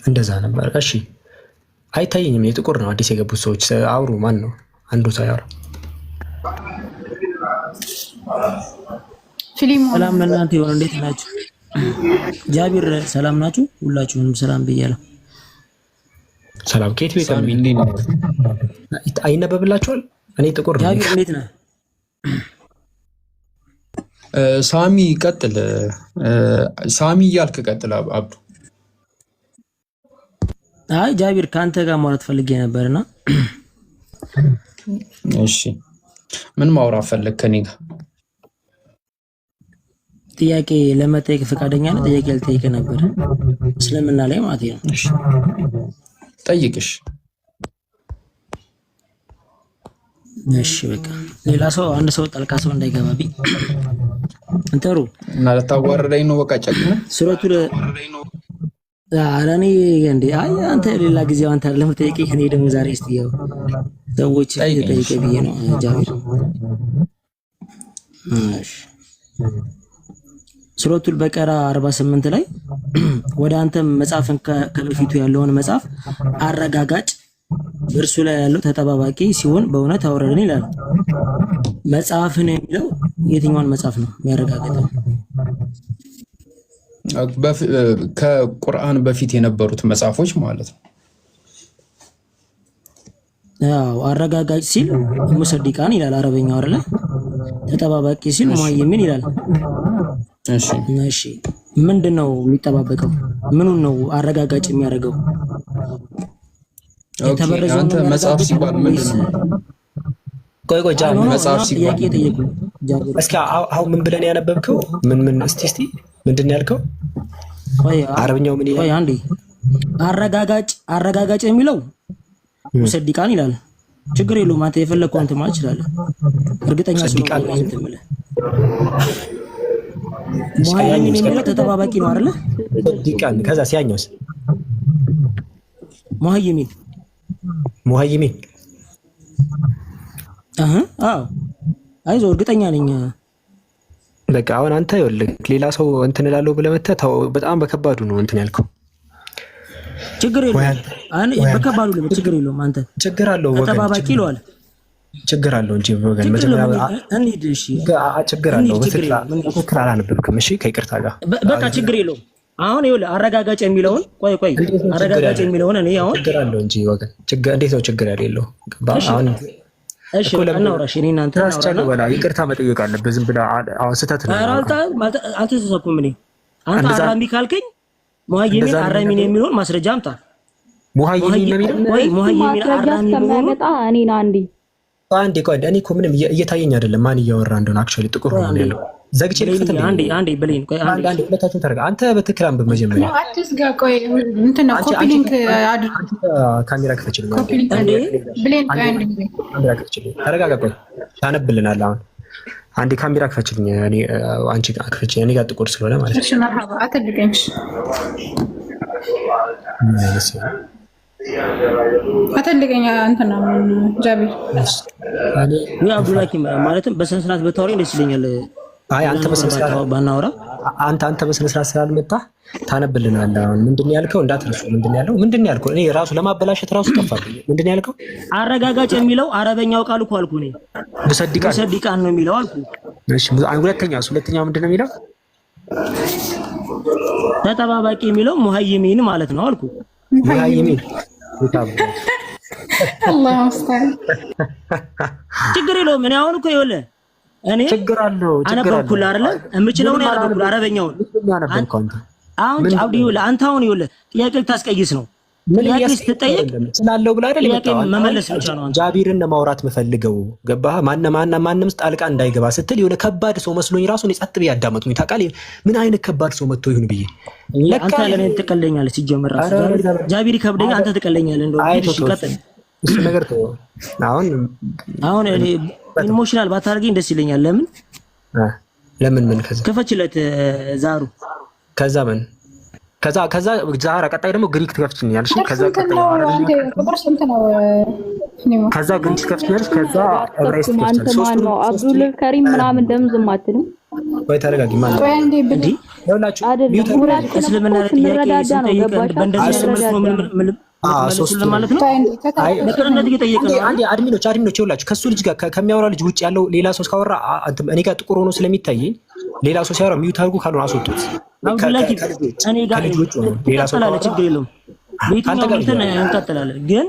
እንደዛ ነበር እሺ አይታየኝም የጥቁር ነው አዲስ የገቡት ሰዎች አውሩ ማን ነው አንዱ ሳያወራ ሰላም ለእናንተ ይሁን እንዴት ናችሁ ጃቢር ሰላም ናችሁ ሁላችሁንም ሰላም ብያለሁ ሰላም ከየት ቤት አይነበብላችኋል እኔ ጥቁር ነው ጃቢር እንዴት ነህ ሳሚ ቀጥል ሳሚ እያልክ ቀጥል አብዱ አይ ጃቢር ካንተ ጋር ማውራት ፈልጌ ነበርና እሺ ምን ማውራት ፈለክ ከኔ ጋር ጥያቄ ለመጠየቅ ፈቃደኛ ነህ ጥያቄ ልጠይቅ ነበር እስልምና ላይ ማለት ነው እሺ ጠይቅሽ እሺ በቃ ሌላ ሰው አንድ ሰው ጠልቃ ሰው እንዳይገባብኝ እንተሩ እና ለታዋረደኝ ነው በቃ ጨቅነ ሱረቱ አራኔ እንዴ አይ አንተ ሌላ ጊዜ አንተ ለምን ጠይቀኝ እኔ ደግሞ ዛሬ እስቲ ያው ሰዎች ጠይቀ ብዬ ነው ጃቢር እሺ ሱረቱል በቀራ 48 ላይ ወደ አንተ መጻፍን ከበፊቱ ያለውን መጻፍ አረጋጋጭ እርሱ ላይ ያለው ተጠባባቂ ሲሆን በእውነት አወረደን ይላል መጻፍን የሚለው የትኛውን መጻፍ ነው የሚያረጋግጠው ከቁርአን በፊት የነበሩት መጻፎች ማለት ነው ያው አረጋጋጭ ሲል ሙሰዲቃን ይላል አረበኛው አይደለ ተጠባባቂ ሲል ሙአይሚን ይላል እሺ ምንድነው የሚጠባበቀው ምኑን ነው አረጋጋጭ የሚያደርገው የተበረዘው አንተ መጽሐፍ ሲባል ምንድነው ቆይ መጽሐፍ ሲባል እስኪ አሁን ምን ብለን ያነበብከው ምን እስቲ ምንድነው ያልከው አረብኛው ምን ይላል ቆይ አንዴ አረጋጋጭ የሚለው ሙሰዲቃን ይላል ችግር የለውም አንተ የፈለከው አንተ ማለት ይችላል እርግጠኛ ስለሆነ አንተ ማለት ሙአይሚን የሚለው ተጠባባቂ ነው አይደለ ሙሰዲቃን ከዛ ሲያኛውስ ሙአይሚን አዎ አይዞህ እርግጠኛ ነኝ በቃ አሁን አንተ ይኸውልህ ሌላ ሰው እንትን እላለሁ ብለህ መተህ በጣም በከባዱ ነው እንትን ያልከው። ችግር የለውም በከባዱ ነው ችግር የለውም። አንተ ችግር አለው ወገን ተጠባባቂ ይለዋል። ችግር አለው እንጂ ወገን መጀመሪያ እንሂድ። እሺ ችግር አለው። በትክክል አላነበብክም። እሺ ከይቅርታ ጋር በቃ ችግር የለውም። አሁን ይኸውልህ አረጋጋጭ የሚለውን ቆይ አረጋጋጭ የሚለውን እኔ አሁን ችግር አለው እንጂ ወገን እንዴት ነው ችግር ያለው? አሁን እሺ እናውራሽ እኔ እናንተ እናውራና ይቅርታ መጠየቅ አለብህ። ዝም ብለህ አሁን ስህተት ነው። አንተ ተሰኩም እኔ አንተ አራሚ ካልከኝ ሙሃይሚን አራሚን የሚለውን ማስረጃ አምጣ። ሙሃይሚን አራሚ ነው እኔና አንዴ እኔ እኮ ምንም እየታየኝ አይደለም ማን እያወራ እንደሆነ። አክቹዋሊ ጥቁር ነው ያለው። ዘግቼ ልክፈት አንዴ ብለኝ ቆይ አንዴ ሁለታችሁን ተረጋ። አንተ በትክክል አንብብ መጀመሪያ። አትስጋ ቆይ እንትን ነው ኮፒ ሊንክ አድርግ። ካሜራ ክፈችልኝ ኮፒ ሊንክ ብሌን ቆይ አንዴ ካሜራ ክፈችልኝ። ተረጋጋ ቆይ ታነብልናል። አሁን አንዴ ካሜራ ክፈችልኝ። እኔ አንቺ ክፈችልኝ። እኔ ጋር ጥቁር ስለሆነ ማለት ነው። እሺ መርሐባ አትልቀኝሽ አትልቀኝ እንትን ነው ጃቢር እኔ አብዱላኪ ማለትም በስነ ስርዓት በታወራኝ ደስ ይለኛል። አይ አንተ በስነ ስርዓት ባናወራ አንተ በስነ ስርዓት ስላልመጣ ታነብልናለህ። አሁን ምንድን ነው ያልከው? እንዳትረሱ። ምንድን ነው ያልከው? እኔ ራሱ ለማበላሸት ራሱ ጠፋብኝ። ምንድን ነው ያልከው? አረጋጋጭ የሚለው አረበኛው ቃል እኮ አልኩ እኔ ሙሰዲቃን ነው የሚለው አልኩ። እሺ ሁለተኛው ምንድን ነው የሚለው? ተጠባባቂ የሚለው ሙሃይሚን ማለት ነው አልኩ። ሙሃይሚን አላህ አስተር ችግር የለውም። እኔ አሁን እኮ ይኸውልህ እኔ ችግር አለው አነበብኩልህ አይደለ? የምችለው ነው ያነበብኩልህ አረበኛውን። አሁን አብዲ ይኸውልህ አንተ አሁን ይኸውልህ ጥያቄ ልታስቀይስ ነው። ጥያቄ ስትጠይቅ ስላለው ብላ አይደል ጥያቄ መመለስ ብቻ ነው። ጃቢርን ማውራት የምፈልገው ገባህ? ማንም ጣልቃ እንዳይገባ ስትል የሆነ ከባድ ሰው መስሎኝ ራሱ እኔ ጸጥ ብዬ አዳመጥኩኝ። ታውቃለህ ምን አይነት ከባድ ሰው መጥቶ ይሁን ብዬ አንተ ለኔ ትቀለኛለህ። ሲጀመር ራሱ ጃቢር ከብደኝ አንተ ትቀለኛለህ። እንደው እሺ ቀጥል። እሱ ነገር ተው። አሁን እኔ ኢሞሽናል ባታርገኝ ደስ ይለኛል። ለምን ምን ከፈችለት ዛሩ ከዛ ዛራ ቀጣይ ደግሞ ግሪክ ትከፍችኛለሽ። ከዛ ቀጣይ ከዛ ግሪክ ትከፍችኛለሽ። ከዛ ዕብራይስጥ ትከፍቻለሽ። ሶስቱ ነው አብዱል ከሪም ምናምን ደም ዝም አትልም ወይ? ተረጋጊ ማለት ነው እንዴ? ይኸውላችሁ እስልምና ጥያቄ ስንጠይቅ በእንደዚህ አይነት መልኩ ነው ሶስቱ ማለት ነው። አይ ለከረነት እየጠየቀ ነው። አንዴ አድሚኖች ይኸውላችሁ ከሱ ልጅ ጋር ከሚያወራ ልጅ ውጭ ያለው ሌላ ሰው ካወራ እኔ ጋር ጥቁር ሆኖ ስለሚታየኝ ሌላ ሰው ሲያወራ ሚዩት አድርጉ፣ ካልሆነ አስወጡት። አብዱላኪ እኔ ጋር ሌላ ሰው ካወራ ችግር የለውም። በየትኛው እንትን እንቀጥላለን። ግን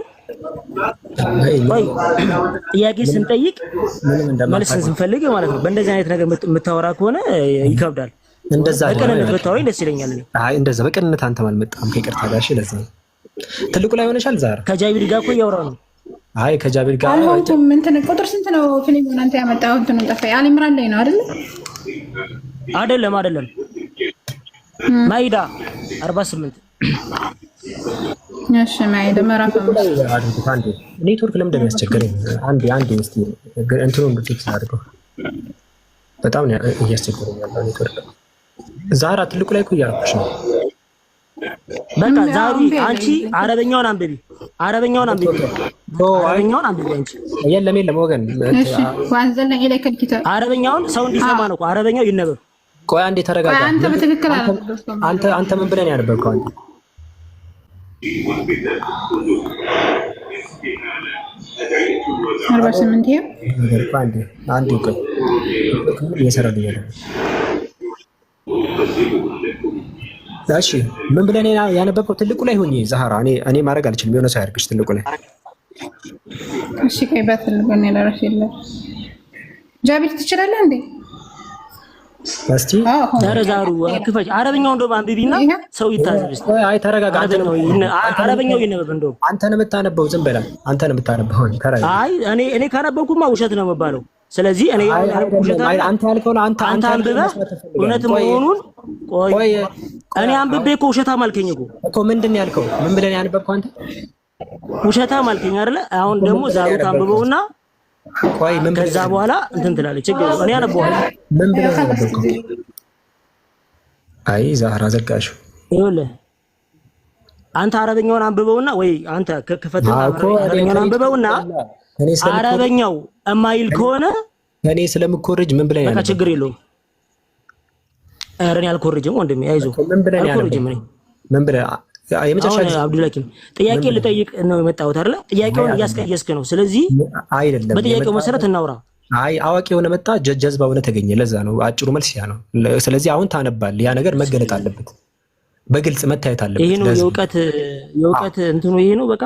ወይ ጥያቄ ስንጠይቅ መልስ ስንፈልግ ማለት ነው በእንደዚህ አይነት ነገር የምታወራ ከሆነ ይከብዳል። እንደዛ በቅንነት ብታወራኝ ደስ ይለኛል። አይ እንደዛ በቅንነት አንተ አልመጣም ከይቅርታ ጋር። እሺ ለዛ ትልቁ ላይ ሆነሻል ዛሬ ከጃቢር ጋር እኮ እያወራ ነው። አይ ከጃቢር ጋር አልሆንኩም። እንትን ቁጥር ስንት ነው ፊልም አንተ ያመጣው? እንትን ጠፋ። አሊ ኢምራን ላይ ነው አይደል? አይደለም ማይዳ 48 እሺ ማይዳ ምዕራፍ አንዴ ኔትወርክ ለምን እንደሚያስቸግረኝ አንዴ እስቲ እንትኑን ፊክስ አድርገው። በጣም እያስቸገረኝ ያለው ኔትወርክ። ዛራ ትልቁ ላይ እኮ እያደረኩሽ ነው። በቃ ዛሩ አንቺ አረበኛውን አንብቢ አንቺ። የለም ወገን እሺ ዋንዘልና ኢለከል ኪታብ አረበኛውን ሰው እንዲሰማ ነው። አረበኛው ይነበብ። ቆይ አንዴ ተረጋጋ። አንተ በትክክል አላነበብከውም። አንተ ምን ብለን ያነበብከው አንተ? አርባ ስምንት አንዴ ቆይ እየሰራልኝ ያለው እሺ ምን ብለን ያነበብከው? ትልቁ ላይ ሆኜ ዛህራ እኔ ማድረግ አልችልም። የሆነ ሰው ያድርግሽ ትልቁ ላይ። እሺ ከይ በትልቁ ነው ለራስ የለም። ጃቢር ትችላለህ እንዴ? እስቲ ተረዛሩ ክፈች። አረበኛው እንደው አንብቢና ሰው ይታዘብስ። አይ ተረጋጋ። አረበኛው ይነበብ። እንደው አንተ ነው የምታነበው። ዝም በላ አንተ ነው የምታነበው። ተረጋጋ። አይ እኔ ካነበብኩማ ውሸት ነው የምባለው። ስለዚህ እኔ አንተ ያልከውን አንተ አንብበህ እውነት መሆኑን ቆይ እኔ አንብቤ እኮ ውሸታም አልከኝ እኮ ምንድን ነው ያልከው? ምን ብለን ያነበብከው አንተ? ውሸታም አልከኝ አይደለ? አሁን ደግሞ ዛሩ ታንብበውና ቆይ ምን ከዛ በኋላ እንትን ትላለች። ችግር እኔ አነበዋለሁ። ምን ብለን ያነበብከው? አይ ዛራ ዘጋሽው። ይኸውልህ አንተ አረበኛውን አንብበውና ወይ አንተ ከፈተና አረበኛውን አንብበውና አረበኛው እማይል ከሆነ እኔ ስለምኮርጅ ምን ብለን በቃ ችግር የለውም። ኧረ እኔ አልኮርጅም ወንድሜ፣ አይዞህ አልኮርጅም። እኔ ምን ብለህ የመጨረሻ አሁን አብዱልሐኪም ጥያቄ ልጠይቅ ነው የመጣሁት አይደለ? ጥያቄውን እያስቀየስክ ነው። ስለዚህ አይደለም በጥያቄው መሰረት እናውራ። አይ አዋቂ የሆነ መጣ ጀዝባ ሆነ ተገኘ። ለዛ ነው አጭሩ መልስ ያ ነው። ስለዚህ አሁን ታነባል። ያ ነገር መገለጥ አለበት፣ በግልጽ መታየት አለበት። ይሄ ነው የእውቀት እንትኑ ይሄ ነው በቃ።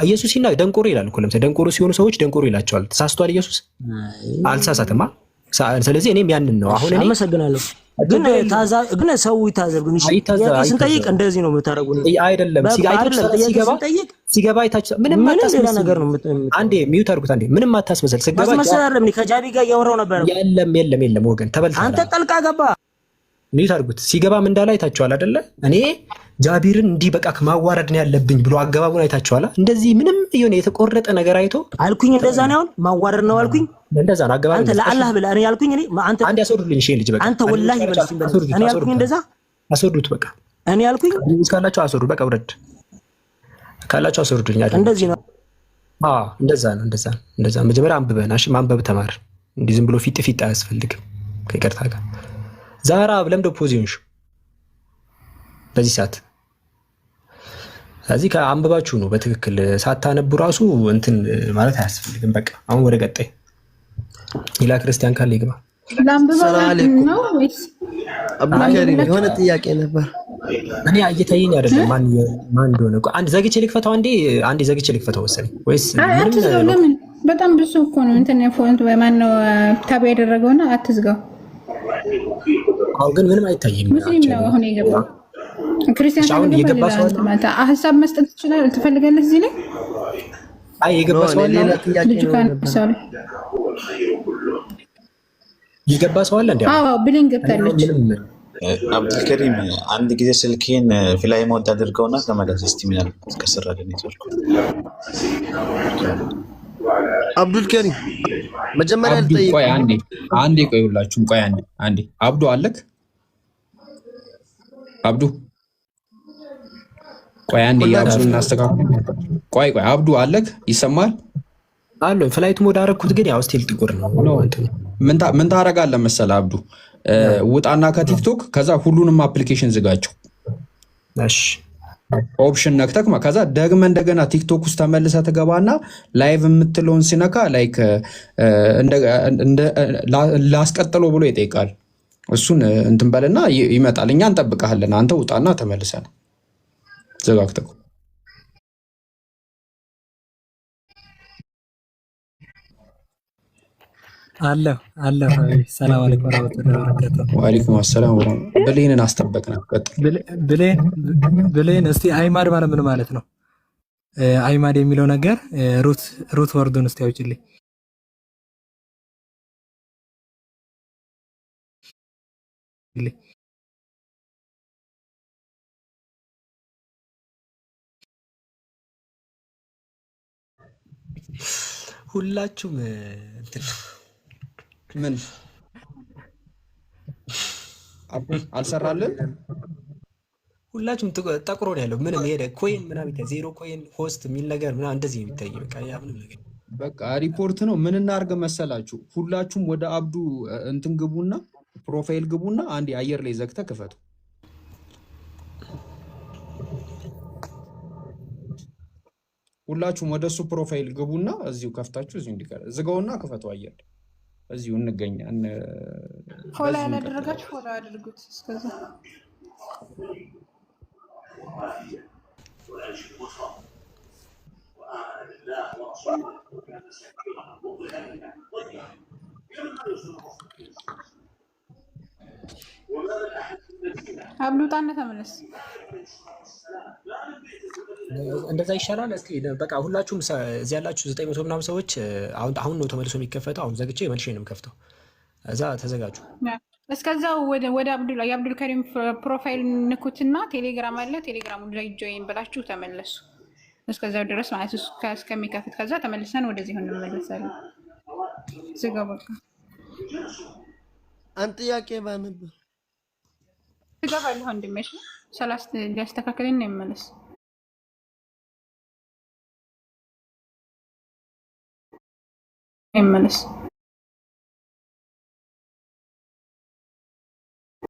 ኢየሱስ ሲና ደንቆሮ ይላል እኮ ለምሳሌ ደንቆሮ ሲሆኑ ሰዎች ደንቆሮ ይላቸዋል። ተሳስቷል ኢየሱስ? አልተሳሳተማ። ስለዚህ እኔም ያንን ነው አሁን እኔ አመሰግናለሁ። ግን ሰው ይታዘብ። ግን ስንጠይቅ እንደዚህ ነው የምታደርጉት አይደለም? ሲገባ አይታችሁ ምንም ሌላ ነገር ነው። አንዴ ሚዩት አድርጉት። አንዴ ምንም አታስመስል። ሲገባ አይደለም ከጃቢ ጋር እያወራው ነበር። የለም ወገን ተበልተሃል። አንተ ጠልቃ ገባ። ሚዩት አድርጉት። ሲገባ ምን እንዳለ አይታችኋል አይደለ? እኔ ጃቢርን እንዲህ በቃ ማዋረድ ነው ያለብኝ ብሎ አገባቡን አይታችኋል። እንደዚህ ምንም የሆነ የተቆረጠ ነገር አይቶ አልኩኝ። እንደዛ ነው አሁን ማዋረድ ነው አልኩኝ። እንደዛ ነው አገባቡ። አንተ ለአላህ ብለህ እኔ ያልኩኝ አንተ አንዴ አስወርዱልኝ። እሺ ልጅ በቃ አንተ ወላሂ በለኝ። እኔ ያልኩኝ እንደዛ አስወርዱት። በቃ እኔ ያልኩኝ እስካላችሁ አስወርዱ። በቃ ውረድ ካላችሁ አስወርዱልኝ። እንደዚህ ነው። እንደዛ መጀመሪያ አንብበን እሺ፣ ማንበብ ተማር። እንዲህ ዝም ብሎ ፊት አያስፈልግም። ከይቅርታ ጋር ዛራ ለምዶ ፖዚሽን በዚህ ሰዓት ስለዚህ ከአንብባችሁ ነው በትክክል ሳታነቡ ራሱ እንትን ማለት አያስፈልግም። በቃ አሁን ወደ ቀጣይ ሌላ ክርስቲያን ካለ ይግባ። ሰላም አለይኩም ነው ወይስ አብዱልከሪም የሆነ ጥያቄ ነበር። እኔ እየታየኝ አይደለም ማን እንደሆነ። አንድ ዘግቼ ልክፈተው፣ አንዴ ዘግቼ ልክፈተው ወሰለኝ ወይስ ለምን? በጣም ብዙ እኮ ነው እንትን ፎንት ወይ ማን ነው ታብ ያደረገውና አትዝጋው። አሁን ግን ምንም አይታየኝም። ሙስሊም ነው አሁን የገባው። ክርስቲያን አሁን የገባ ሰው ማለት ሀሳብ መስጠት ትችላለህ፣ ትፈልጋለህ እዚህ ላይ? አይ የገባ ሰው አለ። የገባ ሰው አለ እንዴ? አዎ ብሌን ገብታለች። አብዱልከሪም አንድ ጊዜ ስልኬን ፍላይ ሞድ አድርገውና ተመለስ እስቲ ምን ያልኩት ከስራ ኔትወርክ። አብዱልከሪም መጀመሪያ ልጠይቅ። ቆይ አንዴ ቆይ ሁላችሁም ቆይ አንዴ አብዱ አለክ? አብዱ ቆይ አንዴ ያብዙን እናስተካክል። ቆይ አብዱ አለክ? ይሰማል? አሎ ፍላይት ሞድ አደረኩት፣ ግን ያው ስቲል ጥቁር ነው። ምን ታደርጋለህ መሰለህ አብዱ? ውጣና ከቲክቶክ ከዛ ሁሉንም አፕሊኬሽን ዝጋቸው። እሺ ኦፕሽን ነክተክ ከዛ ደግመ እንደገና ቲክቶክ ውስጥ ተመልሰህ ትገባና ላይቭ የምትለውን ሲነካ ላይክ ላስቀጥለው ብሎ ይጠይቃል። እሱን እንትን በልና ይመጣል። እኛ እንጠብቀሃለን። አንተ ውጣና ተመልሰን ዘጋግተው። አለሁ። ሰላም አለይኩም ወራህመቱላሂ ወበረካቱ። ወአለይኩም ሰላም ወራህመቱላሂ። ብሌንን አስጠበቅና ቀጥል። ብሌን እስቲ አይማድ ማለት ምን ማለት ነው? አይማድ የሚለው ነገር ሩት ወርዱን እስቲ አውጪልኝ። ሁላችሁም ምን አልሰራልን? ሁላችሁም ጠቁሮ ነው ያለው። ምንም ሄደ ኮይን ምናምን ዜሮ ኮይን ሆስት የሚል ነገር ምናምን እንደዚህ የሚታይ በቃ ያ ምንም ነገር በቃ ሪፖርት ነው። ምን እናድርግ መሰላችሁ? ሁላችሁም ወደ አብዱ እንትን ግቡና ፕሮፋይል ግቡና አንድ አየር ላይ ዘግተህ ክፈቱ። ሁላችሁም ወደሱ ፕሮፋይል ግቡና እዚሁ ከፍታችሁ እዚሁ እንዲቀር ዝጋውና ክፈቱ። አየር እዚሁ እንገኛ ፎሎ ያላደረጋችሁ ፎሎ አድርጉት። እስከዛ አብሉጣና ተመለስ። እንደዛ ይሻላል። እስኪ በቃ ሁላችሁም እዚህ ያላችሁ 900 ምናምን ሰዎች አሁን ነው ተመልሶ የሚከፈተው። አሁን ዘግቼ መልሼ ነው የምከፍተው። እዛ ተዘጋጁ። እስከዛው ወደ የአብዱልከሪም ፕሮፋይል ንኩትና ቴሌግራም አለ፣ ቴሌግራሙ ላይ ጆይን ብላችሁ ተመለሱ። እስከዛው ድረስ ማለት እስከሚከፍት ከዛ ተመልሰን ወደዚህ ሆነ እንመለሳለን። ዝጋ በቃ። አንድ ጥያቄ ባነበር ትገባለህ ወንድሜሽ። ሰላስ ሊያስተካክልን ነው ይመለስ። ይመለስ